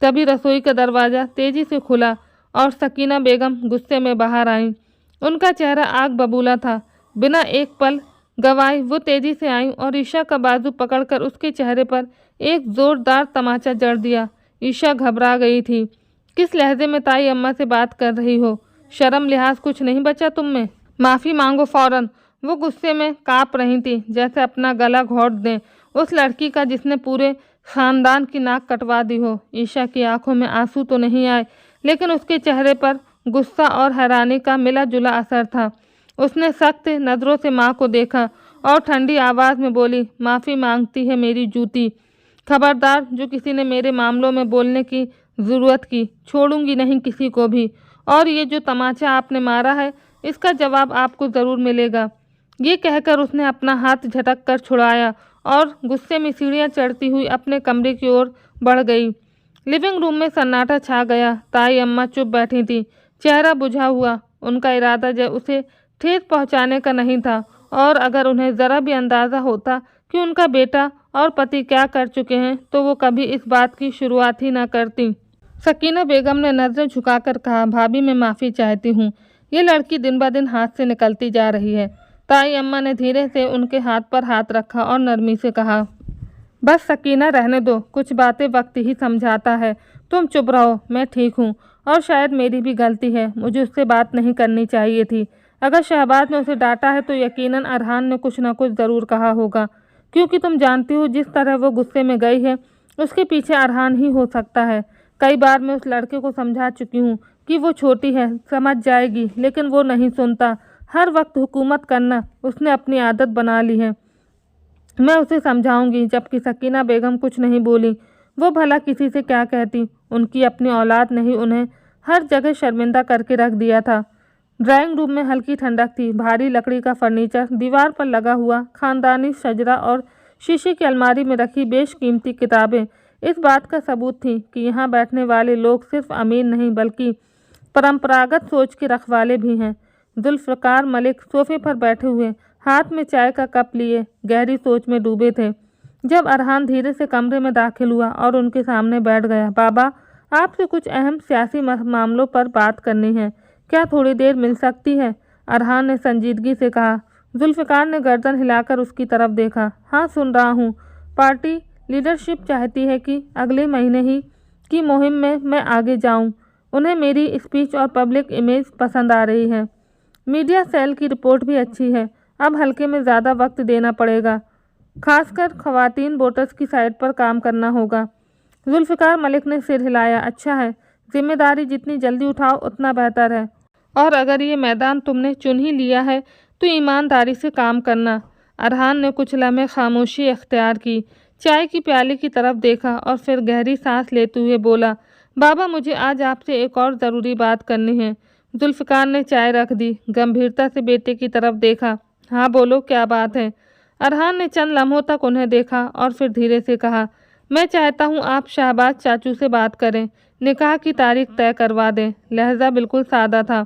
तभी रसोई का दरवाज़ा तेज़ी से खुला और सकीना बेगम गुस्से में बाहर आईं। उनका चेहरा आग बबूला था। बिना एक पल गवाए वो तेज़ी से आईं और ईशा का बाजू पकड़कर उसके चेहरे पर एक ज़ोरदार तमाचा जड़ दिया। ईशा घबरा गई थी। किस लहजे में ताई अम्मा से बात कर रही हो? शर्म लिहाज कुछ नहीं बचा तुम में? माफ़ी मांगो फ़ौरन। वो गुस्से में काँप रही थी, जैसे अपना गला घोंट दें, उस लड़की का जिसने पूरे ख़ानदान की नाक कटवा दी हो। ईशा की आंखों में आंसू तो नहीं आए, लेकिन उसके चेहरे पर गुस्सा और हैरानी का मिला जुला असर था। उसने सख्त नज़रों से माँ को देखा और ठंडी आवाज़ में बोली, माफ़ी मांगती है मेरी जूती। खबरदार, जो किसी ने मेरे मामलों में बोलने की ज़रूरत की, छोड़ूंगी नहीं किसी को भी। और ये जो तमाचा आपने मारा है, इसका जवाब आपको ज़रूर मिलेगा। ये कहकर उसने अपना हाथ झटक कर छुड़ाया और गुस्से में सीढ़ियाँ चढ़ती हुई अपने कमरे की ओर बढ़ गई। लिविंग रूम में सन्नाटा छा गया। ताई अम्मा चुप बैठी थी, चेहरा बुझा हुआ। उनका इरादा उसे ठेस पहुंचाने का नहीं था, और अगर उन्हें ज़रा भी अंदाज़ा होता कि उनका बेटा और पति क्या कर चुके हैं, तो वो कभी इस बात की शुरुआत ही ना करती। सकीना बेगम ने नज़रें झुकाकर कहा, भाभी, मैं माफ़ी चाहती हूँ। ये लड़की दिन ब दिन हाथ से निकलती जा रही है। ताई अम्मा ने धीरे से उनके हाथ पर हाथ रखा और नरमी से कहा, बस सकीना, रहने दो, कुछ बातें वक्त ही समझाता है। तुम चुप रहो, मैं ठीक हूँ, और शायद मेरी भी गलती है, मुझे उससे बात नहीं करनी चाहिए थी। अगर शहबाज ने उसे डांटा है तो यकीनन अरहान ने कुछ ना कुछ ज़रूर कहा होगा। क्योंकि तुम जानती हो जिस तरह वो गुस्से में गई है उसके पीछे अरहान ही हो सकता है। कई बार मैं उस लड़के को समझा चुकी हूँ कि वो छोटी है, समझ जाएगी, लेकिन वो नहीं सुनता। हर वक्त हुकूमत करना उसने अपनी आदत बना ली है। मैं उसे समझाऊंगी। जबकि सकीना बेगम कुछ नहीं बोली। वो भला किसी से क्या कहती, उनकी अपनी औलाद नहीं उन्हें हर जगह शर्मिंदा करके रख दिया था। ड्राइंग रूम में हल्की ठंडक थी। भारी लकड़ी का फर्नीचर, दीवार पर लगा हुआ खानदानी शजरा और शीशे की अलमारी में रखी बेशकीमती किताबें इस बात का सबूत थी कि यहाँ बैठने वाले लोग सिर्फ अमीर नहीं बल्कि परंपरागत सोच के रखवाले भी हैं। जुल्फ़िकार मलिक सोफे पर बैठे हुए हाथ में चाय का कप लिए गहरी सोच में डूबे थे जब अरहान धीरे से कमरे में दाखिल हुआ और उनके सामने बैठ गया। बाबा, आपसे कुछ अहम सियासी मामलों पर बात करनी है, क्या थोड़ी देर मिल सकती है? अरहान ने संजीदगी से कहा। जुल्फ़िकार ने गर्दन हिलाकर उसकी तरफ देखा। हाँ, सुन रहा हूँ। पार्टी लीडरशिप चाहती है कि अगले महीने ही की मुहिम में मैं आगे जाऊँ। उन्हें मेरी स्पीच और पब्लिक इमेज पसंद आ रही है। मीडिया सेल की रिपोर्ट भी अच्छी है। अब हल्के में ज़्यादा वक्त देना पड़ेगा, खासकर ख़वातीन वोटर्स की साइड पर काम करना होगा। जुल्फ़िकार मलिक ने सिर हिलाया। अच्छा है, जिम्मेदारी जितनी जल्दी उठाओ उतना बेहतर है, और अगर ये मैदान तुमने चुन ही लिया है तो ईमानदारी से काम करना। अरहान ने कुछ लम्हे खामोशी अख्तियार की, चाय की प्याली की तरफ देखा और फिर गहरी सांस लेते हुए बोला, बाबा, मुझे आज आपसे एक और ज़रूरी बात करनी है। जुल्फ़िकार ने चाय रख दी, गंभीरता से बेटे की तरफ देखा। हाँ बोलो, क्या बात है? अरहान ने चंद लम्हों तक उन्हें देखा और फिर धीरे से कहा, मैं चाहता हूँ आप शाहबाज चाचू से बात करें, निकाह की तारीख तय करवा दें। लहजा बिल्कुल सादा था।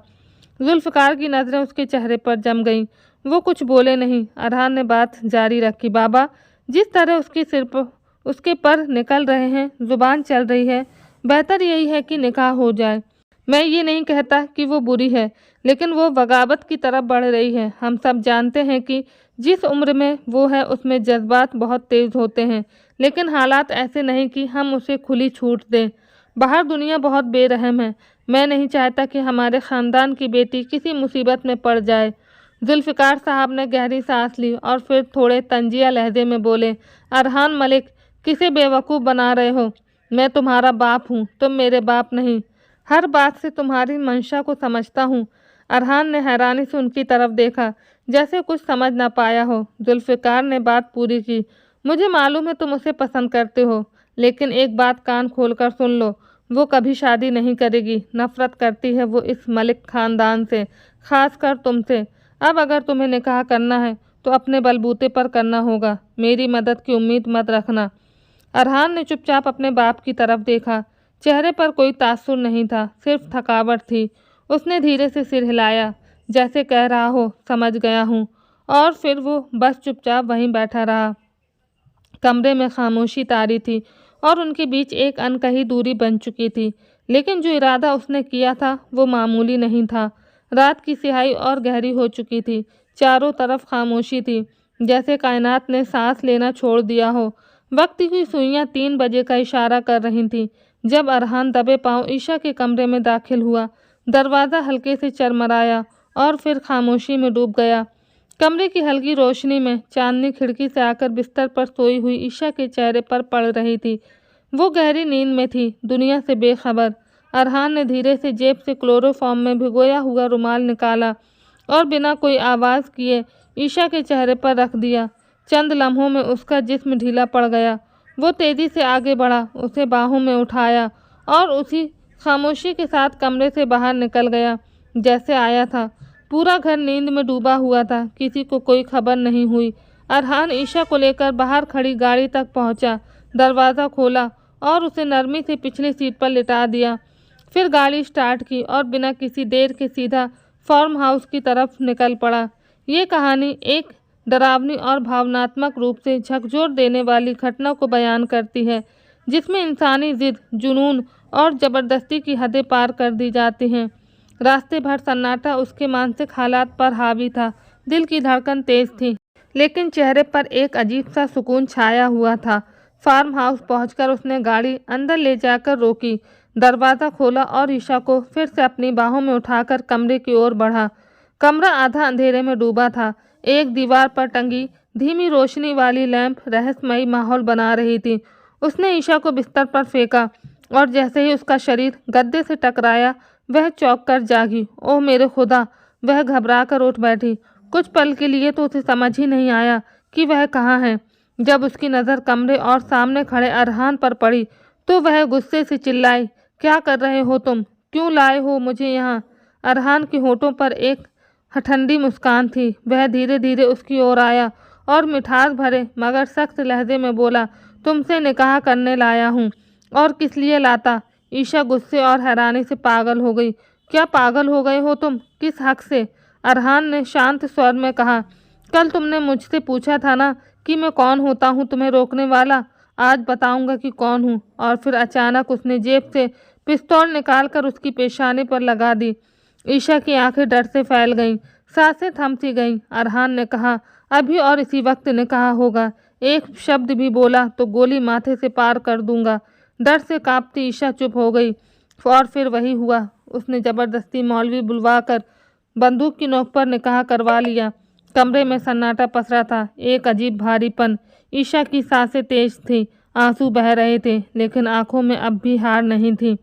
जुल्फ़िकार की नज़रें उसके चेहरे पर जम गईं। वो कुछ बोले नहीं। अरहान ने बात जारी रखी। बाबा, जिस तरह उसके सिर पर उसके पर निकल रहे हैं, ज़ुबान चल रही है, बेहतर यही है कि निकाह हो जाए। मैं ये नहीं कहता कि वो बुरी है, लेकिन वो बगावत की तरफ बढ़ रही है। हम सब जानते हैं कि जिस उम्र में वो है उसमें जज्बात बहुत तेज़ होते हैं, लेकिन हालात ऐसे नहीं कि हम उसे खुली छूट दें। बाहर दुनिया बहुत बेरहम है। मैं नहीं चाहता कि हमारे ख़ानदान की बेटी किसी मुसीबत में पड़ जाए। जुल्फ़िकार साहब ने गहरी सांस ली और फिर थोड़े तंजिया लहजे में बोले, अरहान मलिक, किसे बेवकूफ़ बना रहे हो? मैं तुम्हारा बाप हूँ, तुम मेरे बाप नहीं। हर बात से तुम्हारी मंशा को समझता हूँ। अरहान ने हैरानी से उनकी तरफ देखा, जैसे कुछ समझ ना पाया हो। जुल्फ़िकार ने बात पूरी की। मुझे मालूम है तुम उसे पसंद करते हो, लेकिन एक बात कान खोलकर सुन लो, वो कभी शादी नहीं करेगी। नफ़रत करती है वो इस मलिक ख़ानदान से, ख़ासकर तुमसे। अब अगर तुम्हें निकाह करना है तो अपने बलबूते पर करना होगा। मेरी मदद की उम्मीद मत रखना। अरहान ने चुपचाप अपने बाप की तरफ देखा। चेहरे पर कोई तासुर नहीं था, सिर्फ थकावट थी। उसने धीरे से सिर हिलाया, जैसे कह रहा हो, समझ गया हूँ, और फिर वो बस चुपचाप वहीं बैठा रहा। कमरे में खामोशी तारी थी और उनके बीच एक अनकही दूरी बन चुकी थी, लेकिन जो इरादा उसने किया था वो मामूली नहीं था। रात की सिहाई और गहरी हो चुकी थी। चारों तरफ खामोशी थी, जैसे कायनात ने सांस लेना छोड़ दिया हो। वक्त की सुइयां 3 बजे का इशारा कर रही थीं जब अरहान दबे पांव ईशा के कमरे में दाखिल हुआ। दरवाज़ा हल्के से चरमराया और फिर खामोशी में डूब गया। कमरे की हल्की रोशनी में चांदनी खिड़की से आकर बिस्तर पर सोई हुई ईशा के चेहरे पर पड़ रही थी। वो गहरी नींद में थी, दुनिया से बेखबर। अरहान ने धीरे से जेब से क्लोरोफॉर्म में भिगोया हुआ रुमाल निकाला और बिना कोई आवाज़ किए ईशा के चेहरे पर रख दिया। चंद लम्हों में उसका जिस्म ढीला पड़ गया। वो तेज़ी से आगे बढ़ा, उसे बाहों में उठाया और उसी खामोशी के साथ कमरे से बाहर निकल गया जैसे आया था। पूरा घर नींद में डूबा हुआ था, किसी को कोई खबर नहीं हुई। अरहान ईशा को लेकर बाहर खड़ी गाड़ी तक पहुंचा, दरवाज़ा खोला और उसे नरमी से पिछली सीट पर लिटा दिया। फिर गाड़ी स्टार्ट की और बिना किसी देर के सीधा फार्म हाउस की तरफ निकल पड़ा। ये कहानी एक डरावनी और भावनात्मक रूप से झकझोर देने वाली घटना को बयान करती है, जिसमें इंसानी जिद, जुनून और ज़बरदस्ती की हदें पार कर दी जाती हैं। रास्ते भर सन्नाटा उसके मानसिक हालात पर हावी था। दिल की धड़कन तेज थी, लेकिन चेहरे पर एक अजीब सा सुकून छाया हुआ था। फार्म हाउस पहुंचकर उसने गाड़ी अंदर ले जाकर रोकी, दरवाज़ा खोला और ईशा को फिर से अपनी बाहों में उठाकर कमरे की ओर बढ़ा। कमरा आधा अंधेरे में डूबा था। एक दीवार पर टंगी धीमी रोशनी वाली लैंप रहस्यमयी माहौल बना रही थी। उसने ईशा को बिस्तर पर फेंका और जैसे ही उसका शरीर गद्दे से टकराया वह चौंक कर जागी। ओह मेरे खुदा! वह घबरा कर उठ बैठी। कुछ पल के लिए तो उसे समझ ही नहीं आया कि वह कहाँ है। जब उसकी नज़र कमरे और सामने खड़े अरहान पर पड़ी तो वह गुस्से से चिल्लाई, क्या कर रहे हो तुम? क्यों लाए हो मुझे यहाँ? अरहान के होठों पर एक ठंडी मुस्कान थी। वह धीरे धीरे उसकी ओर आया और मिठास भरे मगर सख्त लहजे में बोला, तुमसे निकाह करने लाया हूँ। और किस लिए लाता? ईशा गुस्से और हैरानी से पागल हो गई। क्या पागल हो गए हो तुम? किस हक से? अरहान ने शांत स्वर में कहा, कल तुमने मुझसे पूछा था ना कि मैं कौन होता हूँ तुम्हें रोकने वाला। आज बताऊंगा कि कौन हूँ। और फिर अचानक उसने जेब से पिस्तौल निकालकर उसकी पेशानी पर लगा दी। ईशा की आंखें डर से फैल गईं, सांसें थम सी गईं। अरहान ने कहा, अभी और इसी वक्त निकाह होगा। एक शब्द भी बोला तो गोली माथे से पार कर दूंगा। डर से कांपती ईशा चुप हो गई। और फिर वही हुआ। उसने ज़बरदस्ती मौलवी बुलवाकर बंदूक की नोक पर निकाह करवा लिया। कमरे में सन्नाटा पसरा था, एक अजीब भारीपन। ईशा की सांसें तेज थीं, आंसू बह रहे थे, लेकिन आंखों में अब भी हार नहीं थी।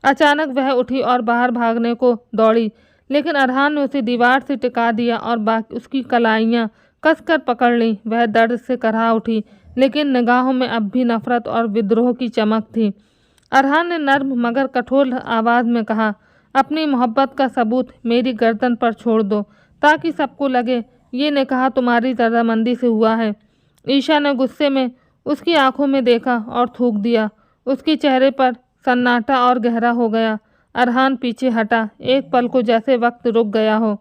अचानक वह उठी और बाहर भागने को दौड़ी, लेकिन अरहान ने उसे दीवार से टिका दिया और बाकी उसकी कलाइयाँ कसकर पकड़ लीं। वह दर्द से कराह उठी, लेकिन निगाहों में अब भी नफरत और विद्रोह की चमक थी। अरहान ने नर्म मगर कठोर आवाज़ में कहा, अपनी मोहब्बत का सबूत मेरी गर्दन पर छोड़ दो ताकि सबको लगे ये निकाह तुम्हारी रजामंदी से हुआ है। ईशा ने गुस्से में उसकी आंखों में देखा और थूक दिया। उसके चेहरे पर सन्नाटा और गहरा हो गया। अरहान पीछे हटा, एक पल को जैसे वक्त रुक गया हो।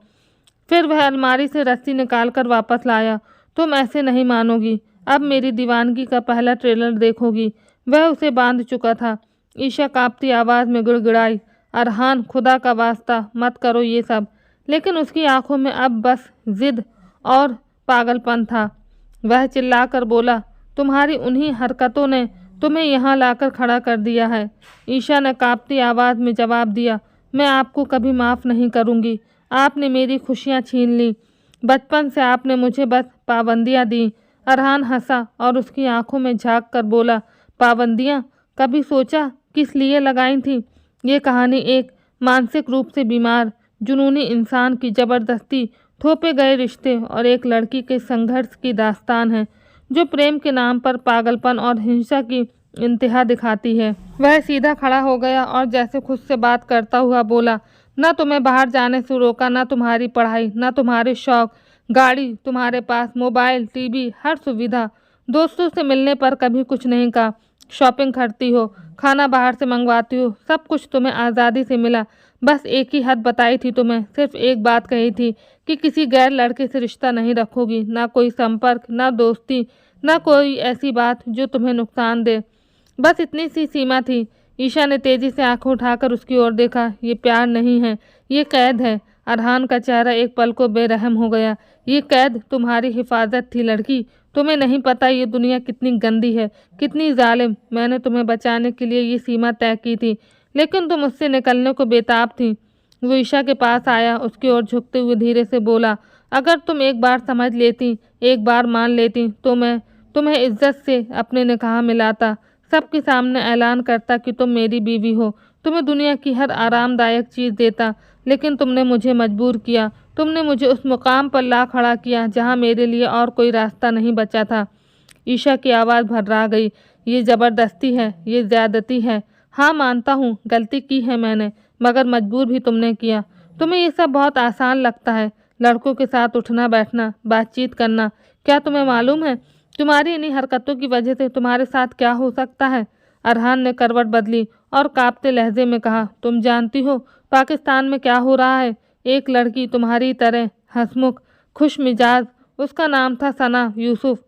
फिर वह अलमारी से रस्सी निकालकर वापस लाया। तुम ऐसे नहीं मानोगी, अब मेरी दीवानगी का पहला ट्रेलर देखोगी। वह उसे बांध चुका था। ईशा कांपती आवाज़ में गिड़गिड़ाई, अरहान खुदा का वास्ता मत करो ये सब। लेकिन उसकी आंखों में अब बस जिद और पागलपन था। वह चिल्लाकर बोला, तुम्हारी उन्हीं हरकतों ने तुम्हें यहाँ लाकर खड़ा कर दिया है। ईशा ने कांपती आवाज़ में जवाब दिया, मैं आपको कभी माफ़ नहीं करूँगी। आपने मेरी खुशियाँ छीन ली। बचपन से आपने मुझे बस पाबंदियाँ दी। अरहान हंसा और उसकी आंखों में झांक कर बोला, पाबंदियाँ? कभी सोचा किस लिए लगाई थी? ये कहानी एक मानसिक रूप से बीमार जुनूनी इंसान की ज़बरदस्ती थोपे गए रिश्ते और एक लड़की के संघर्ष की दास्तान है जो प्रेम के नाम पर पागलपन और हिंसा की इंतहा दिखाती है। वह सीधा खड़ा हो गया और जैसे खुद से बात करता हुआ बोला, न तुम्हें बाहर जाने से रोका, न तुम्हारी पढ़ाई, न तुम्हारे शौक, गाड़ी तुम्हारे पास, मोबाइल, टीवी, हर सुविधा। दोस्तों से मिलने पर कभी कुछ नहीं कहा। शॉपिंग करती हो, खाना बाहर से मंगवाती हो, सब कुछ तुम्हें आज़ादी से मिला। बस एक ही हद बताई थी तुम्हें, सिर्फ एक बात कही थी कि किसी गैर लड़के से रिश्ता नहीं रखोगी। ना कोई संपर्क, ना दोस्ती, ना कोई ऐसी बात जो तुम्हें नुकसान दे। बस इतनी सी सीमा थी। ईशा ने तेजी से आंखें उठाकर उसकी ओर देखा। ये प्यार नहीं है, ये कैद है। अरहान का चेहरा एक पल को बेरहम हो गया। ये कैद तुम्हारी हिफाजत थी लड़की। तुम्हें नहीं पता ये दुनिया कितनी गंदी है, कितनी जालिम। मैंने तुम्हें बचाने के लिए ये सीमा तय की थी, लेकिन तुम उससे निकलने को बेताब थी। वो ईशा के पास आया, उसकी ओर झुकते हुए धीरे से बोला, अगर तुम एक बार समझ लेती, एक बार मान लेती तो मैं तुम्हें इज्जत से अपने निकाह में लाता, सबके सामने ऐलान करता कि तुम मेरी बीवी हो, तुम्हें दुनिया की हर आरामदायक चीज़ देता। लेकिन तुमने मुझे मजबूर किया। तुमने मुझे उस मुकाम पर ला खड़ा किया जहाँ मेरे लिए और कोई रास्ता नहीं बचा था। ईशा की आवाज़ भर्रा गई। ये ज़बरदस्ती है, ये ज़्यादती है। हाँ मानता हूँ गलती की है मैंने, मगर मजबूर भी तुमने किया। तुम्हें ये सब बहुत आसान लगता है, लड़कों के साथ उठना बैठना, बातचीत करना। क्या तुम्हें मालूम है तुम्हारी इन्हीं हरकतों की वजह से तुम्हारे साथ क्या हो सकता है? अरहान ने करवट बदली और कांपते लहजे में कहा, तुम जानती हो पाकिस्तान में क्या हो रहा है? एक लड़की तुम्हारी तरह हंसमुख, खुश मिजाज, उसका नाम था सना यूसुफ।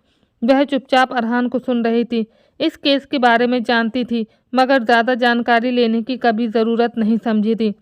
वह चुपचाप अरहान को सुन रही थी। इस केस के बारे में जानती थी, मगर ज़्यादा जानकारी लेने की कभी ज़रूरत नहीं समझी थी।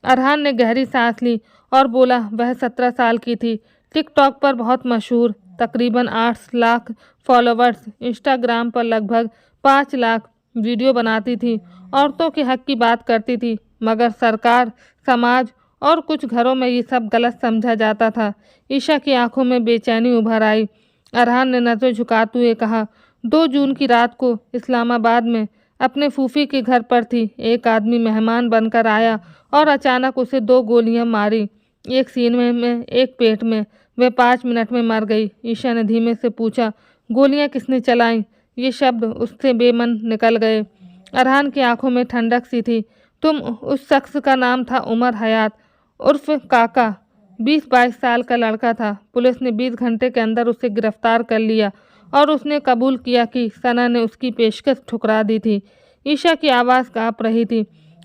अरहान ने गहरी सांस ली और बोला, वह 17 साल की थी, टिकटॉक पर बहुत मशहूर, तकरीबन 8 लाख फॉलोवर्स, इंस्टाग्राम पर लगभग 5 लाख, वीडियो बनाती थी, औरतों के हक की बात करती थी। मगर सरकार, समाज और कुछ घरों में ये सब गलत समझा जाता था। ईशा की आंखों में बेचैनी उभर आई। अरहान ने नज़र झुकाते हुए कहा, 2 जून की रात को इस्लामाबाद में अपने फूफी के घर पर थी। एक आदमी मेहमान बनकर आया और अचानक उसे 2 गोलियां मारी, एक सीने में एक पेट में। वह 5 मिनट में मर गई। ईशा ने धीमे से पूछा, गोलियां किसने चलाई? ये शब्द उससे बेमन निकल गए। अरहान की आंखों में ठंडक सी थी। उस शख्स का नाम था उमर हयात उर्फ काका। 20-22 साल का लड़का था। पुलिस ने 20 घंटे के अंदर उसे गिरफ्तार कर लिया और उसने कबूल किया कि सना ने उसकी पेशकश ठुकरा दी थी। ईशा की आवाज़ काँप रही थी,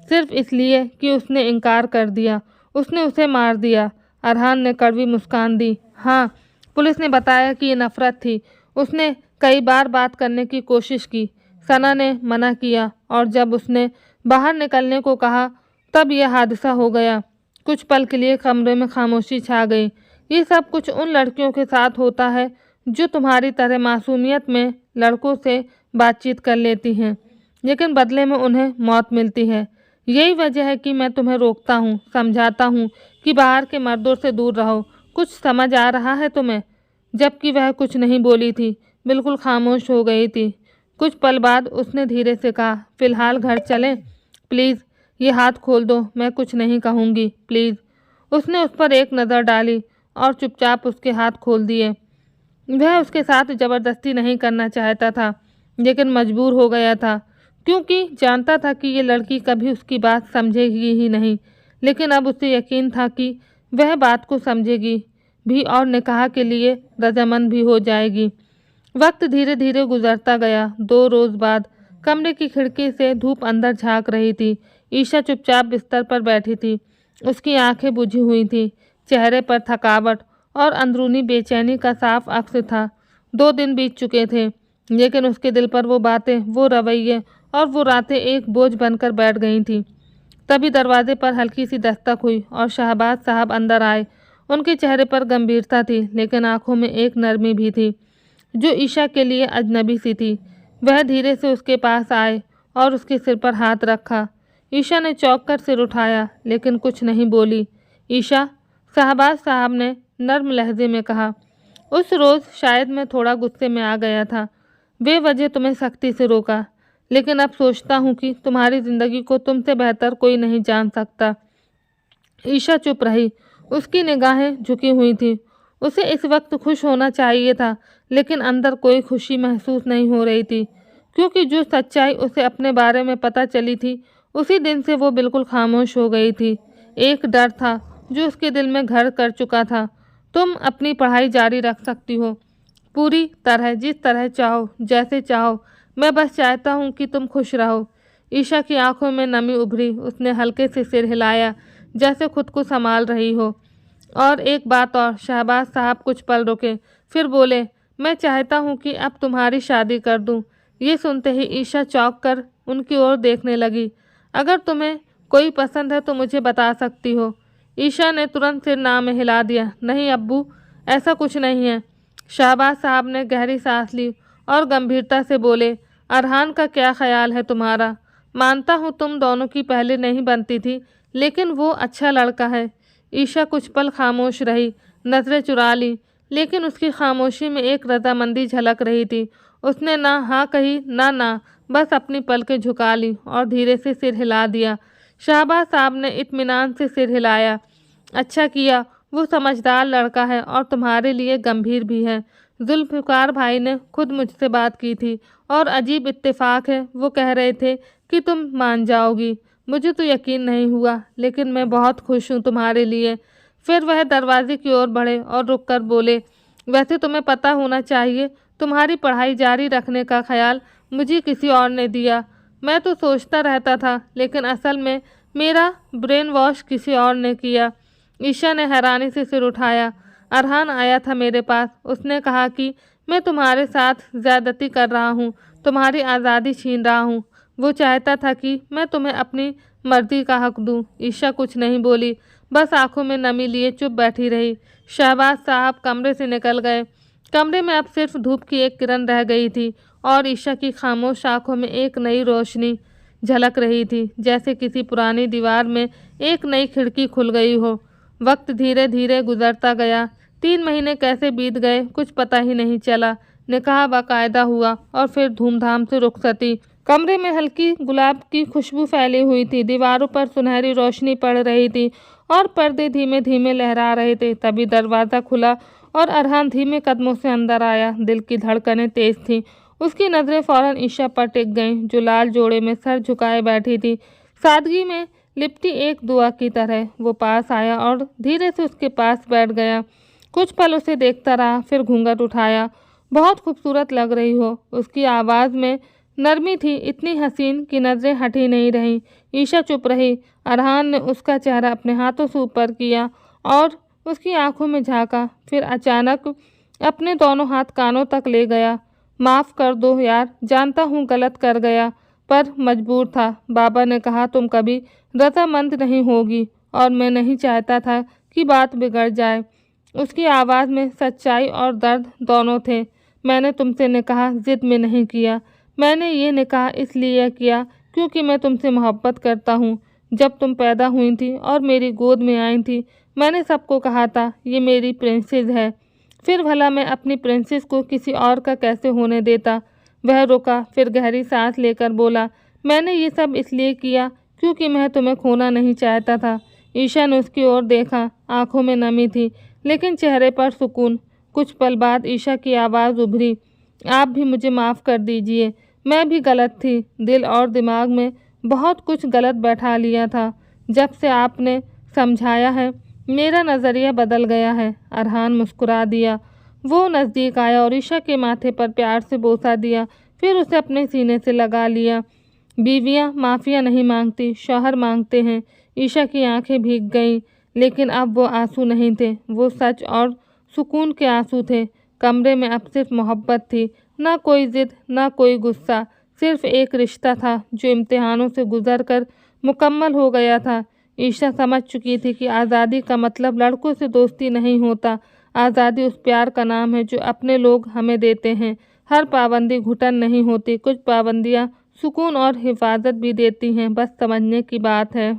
सिर्फ इसलिए कि उसने इनकार कर दिया। उसने उसे मार दिया। अरहान ने कड़वी मुस्कान दी। हाँ, पुलिस ने बताया कि ये नफरत थी। उसने कई बार बात करने की कोशिश की। सना ने मना किया और जब उसने बाहर निकलने को कहा तब यह हादसा हो गया। कुछ पल के लिए कमरे में खामोशी छा गई। ये सब कुछ उन लड़कियों के साथ होता है जो तुम्हारी तरह मासूमियत में लड़कों से बातचीत कर लेती हैं, लेकिन बदले में उन्हें मौत मिलती है। यही वजह है कि मैं तुम्हें रोकता हूँ, समझाता हूँ कि बाहर के मर्दों से दूर रहो। कुछ समझ आ रहा है तुम्हें? जबकि वह कुछ नहीं बोली थी, बिल्कुल खामोश हो गई थी। कुछ पल बाद उसने धीरे से कहा, फ़िलहाल घर चलें? प्लीज़ ये हाथ खोल दो, मैं कुछ नहीं कहूँगी, प्लीज़। उसने उस पर एक नज़र डाली और चुपचाप उसके हाथ खोल दिए। वह उसके साथ ज़बरदस्ती नहीं करना चाहता था, लेकिन मजबूर हो गया था, क्योंकि जानता था कि ये लड़की कभी उसकी बात समझेगी ही नहीं। लेकिन अब उसे यकीन था कि वह बात को समझेगी भी और निकाह के लिए रजामंद भी हो जाएगी। वक्त धीरे धीरे गुजरता गया। 2 रोज़ बाद कमरे की खिड़की से धूप अंदर झांक रही थी। ईशा चुपचाप बिस्तर पर बैठी थी। उसकी आंखें बुझी हुई थीं, चेहरे पर थकावट और अंदरूनी बेचैनी का साफ अक्स था। 2 दिन बीत चुके थे, लेकिन उसके दिल पर वो बातें, वो रवैये और वो रातें एक बोझ बनकर बैठ गई थीं। तभी दरवाजे पर हल्की सी दस्तक हुई और शहबाज साहब अंदर आए। उनके चेहरे पर गंभीरता थी, लेकिन आंखों में एक नरमी भी थी जो ईशा के लिए अजनबी सी थी। वह धीरे से उसके पास आए और उसके सिर पर हाथ रखा। ईशा ने चौंक कर सिर उठाया, लेकिन कुछ नहीं बोली। ईशा, शहबाज साहब ने नर्म लहजे में कहा, उस रोज़ शायद मैं थोड़ा गुस्से में आ गया था, बेवजह तुम्हें सख्ती से रोका, लेकिन अब सोचता हूँ कि तुम्हारी ज़िंदगी को तुमसे बेहतर कोई नहीं जान सकता। ईशा चुप रही। उसकी निगाहें झुकी हुई थीं। उसे इस वक्त खुश होना चाहिए था, लेकिन अंदर कोई खुशी महसूस नहीं हो रही थी, क्योंकि जो सच्चाई उसे अपने बारे में पता चली थी, उसी दिन से वो बिल्कुल खामोश हो गई थी। एक डर था जो उसके दिल में घर कर चुका था। तुम अपनी पढ़ाई जारी रख सकती हो, पूरी तरह, जिस तरह चाहो, जैसे चाहो। मैं बस चाहता हूँ कि तुम खुश रहो। ईशा की आंखों में नमी उभरी। उसने हल्के से सिर हिलाया, जैसे खुद को संभाल रही हो। और एक बात और। शहबाज साहब कुछ पल रुके, फिर बोले, मैं चाहता हूँ कि अब तुम्हारी शादी कर दूँ। ये सुनते ही ईशा चौंक कर उनकी ओर देखने लगी। अगर तुम्हें कोई पसंद है तो मुझे बता सकती हो। ईशा ने तुरंत सिर ना में हिला दिया। नहीं अब्बू, ऐसा कुछ नहीं है। शहबाज साहब ने गहरी सांस ली और गंभीरता से बोले, अरहान का क्या ख्याल है तुम्हारा? मानता हूँ तुम दोनों की पहले नहीं बनती थी, लेकिन वो अच्छा लड़का है। ईशा कुछ पल खामोश रही, नज़रें चुरा ली, लेकिन उसकी खामोशी में एक रजामंदी झलक रही थी। उसने ना हाँ कही ना, बस अपनी पलकें झुका ली और धीरे से सिर हिला दिया। शहबाज साहब ने इत्मीनान से सिर हिलाया। अच्छा किया, वो समझदार लड़का है और तुम्हारे लिए गंभीर भी है। जुल्फ़िकार भाई ने खुद मुझसे बात की थी और अजीब इत्तेफाक है, वो कह रहे थे कि तुम मान जाओगी। मुझे तो यकीन नहीं हुआ, लेकिन मैं बहुत खुश हूँ तुम्हारे लिए। फिर वह दरवाजे की ओर बढ़े और रुककर बोले, वैसे तुम्हें पता होना चाहिए, तुम्हारी पढ़ाई जारी रखने का ख्याल मुझे किसी और ने दिया। मैं तो सोचता रहता था, लेकिन असल में मेरा ब्रेन वॉश किसी और ने किया। ईशा ने हैरानी से सिर उठाया। अरहान आया था मेरे पास। उसने कहा कि मैं तुम्हारे साथ ज़्यादती कर रहा हूँ, तुम्हारी आज़ादी छीन रहा हूँ। वो चाहता था कि मैं तुम्हें अपनी मर्जी का हक दूँ। ईशा कुछ नहीं बोली, बस आंखों में नमी लिए चुप बैठी रही। शहबाज साहब कमरे से निकल गए। कमरे में अब सिर्फ धूप की एक किरण रह गई थी और ईशा की खामोश आंखों में एक नई रोशनी झलक रही थी, जैसे किसी पुरानी दीवार में एक नई खिड़की खुल गई हो। वक्त धीरे धीरे गुजरता गया। 3 महीने कैसे बीत गए कुछ पता ही नहीं चला। निकाह बाकायदा हुआ और फिर धूमधाम से रुखसती। कमरे में हल्की गुलाब की खुशबू फैली हुई थी, दीवारों पर सुनहरी रोशनी पड़ रही थी और पर्दे धीमे धीमे लहरा रहे थे। तभी दरवाज़ा खुला और अरहान धीमे कदमों से अंदर आया। दिल की धड़कनें तेज थीं। उसकी नज़रें फ़ौरन ईशा पर टिक गईं, जो लाल जोड़े में सर झुकाए बैठी थी, सादगी में लिपटी एक दुआ की तरह। वो पास आया और धीरे से उसके पास बैठ गया। कुछ पल उसे देखता रहा, फिर घूंघट उठाया। बहुत खूबसूरत लग रही हो। उसकी आवाज़ में नरमी थी, इतनी हसीन कि नज़रें हटी नहीं रहीं। ईशा चुप रही। अरहान ने उसका चेहरा अपने हाथों से ऊपर किया और उसकी आंखों में झांका, फिर अचानक अपने दोनों हाथ कानों तक ले गया। माफ़ कर दो यार, जानता हूँ गलत कर गया, पर मजबूर था। बाबा ने कहा तुम कभी रजामंद नहीं होगी और मैं नहीं चाहता था कि बात बिगड़ जाए। उसकी आवाज़ में सच्चाई और दर्द दोनों थे। मैंने तुमसे निकाह ज़िद में नहीं किया। मैंने ये निकाह इसलिए किया क्योंकि मैं तुमसे मोहब्बत करता हूँ। जब तुम पैदा हुई थी और मेरी गोद में आई थी, मैंने सबको कहा था ये मेरी प्रिंसेस है। फिर भला मैं अपनी प्रिंसेस को किसी और का कैसे होने देता। वह रुका, फिर गहरी सांस लेकर बोला, मैंने ये सब इसलिए किया क्योंकि मैं तुम्हें खोना नहीं चाहता था। ईशा ने उसकी ओर देखा। आंखों में नमी थी, लेकिन चेहरे पर सुकून। कुछ पल बाद ईशा की आवाज़ उभरी, आप भी मुझे माफ़ कर दीजिए। मैं भी गलत थी। दिल और दिमाग में बहुत कुछ गलत बैठा लिया था। जब से आपने समझाया है, मेरा नज़रिया बदल गया है। अरहान मुस्कुरा दिया। वो नज़दीक आया और ईशा के माथे पर प्यार से बोसा दिया, फिर उसे अपने सीने से लगा लिया। बीवियाँ माफ़िया नहीं मांगती, शौहर मांगते हैं। ईशा की आंखें भीग गईं, लेकिन अब वो आंसू नहीं थे, वो सच और सुकून के आंसू थे। कमरे में अब सिर्फ मोहब्बत थी, ना कोई ज़िद, ना कोई गुस्सा, सिर्फ एक रिश्ता था जो इम्तिहानों से गुजर कर मुकम्मल हो गया था। ईशा समझ चुकी थी कि आज़ादी का मतलब लड़कों से दोस्ती नहीं होता। आज़ादी उस प्यार का नाम है जो अपने लोग हमें देते हैं। हर पाबंदी घुटन नहीं होती, कुछ पाबंदियाँ सुकून और हिफाजत भी देती हैं। बस समझने की बात है।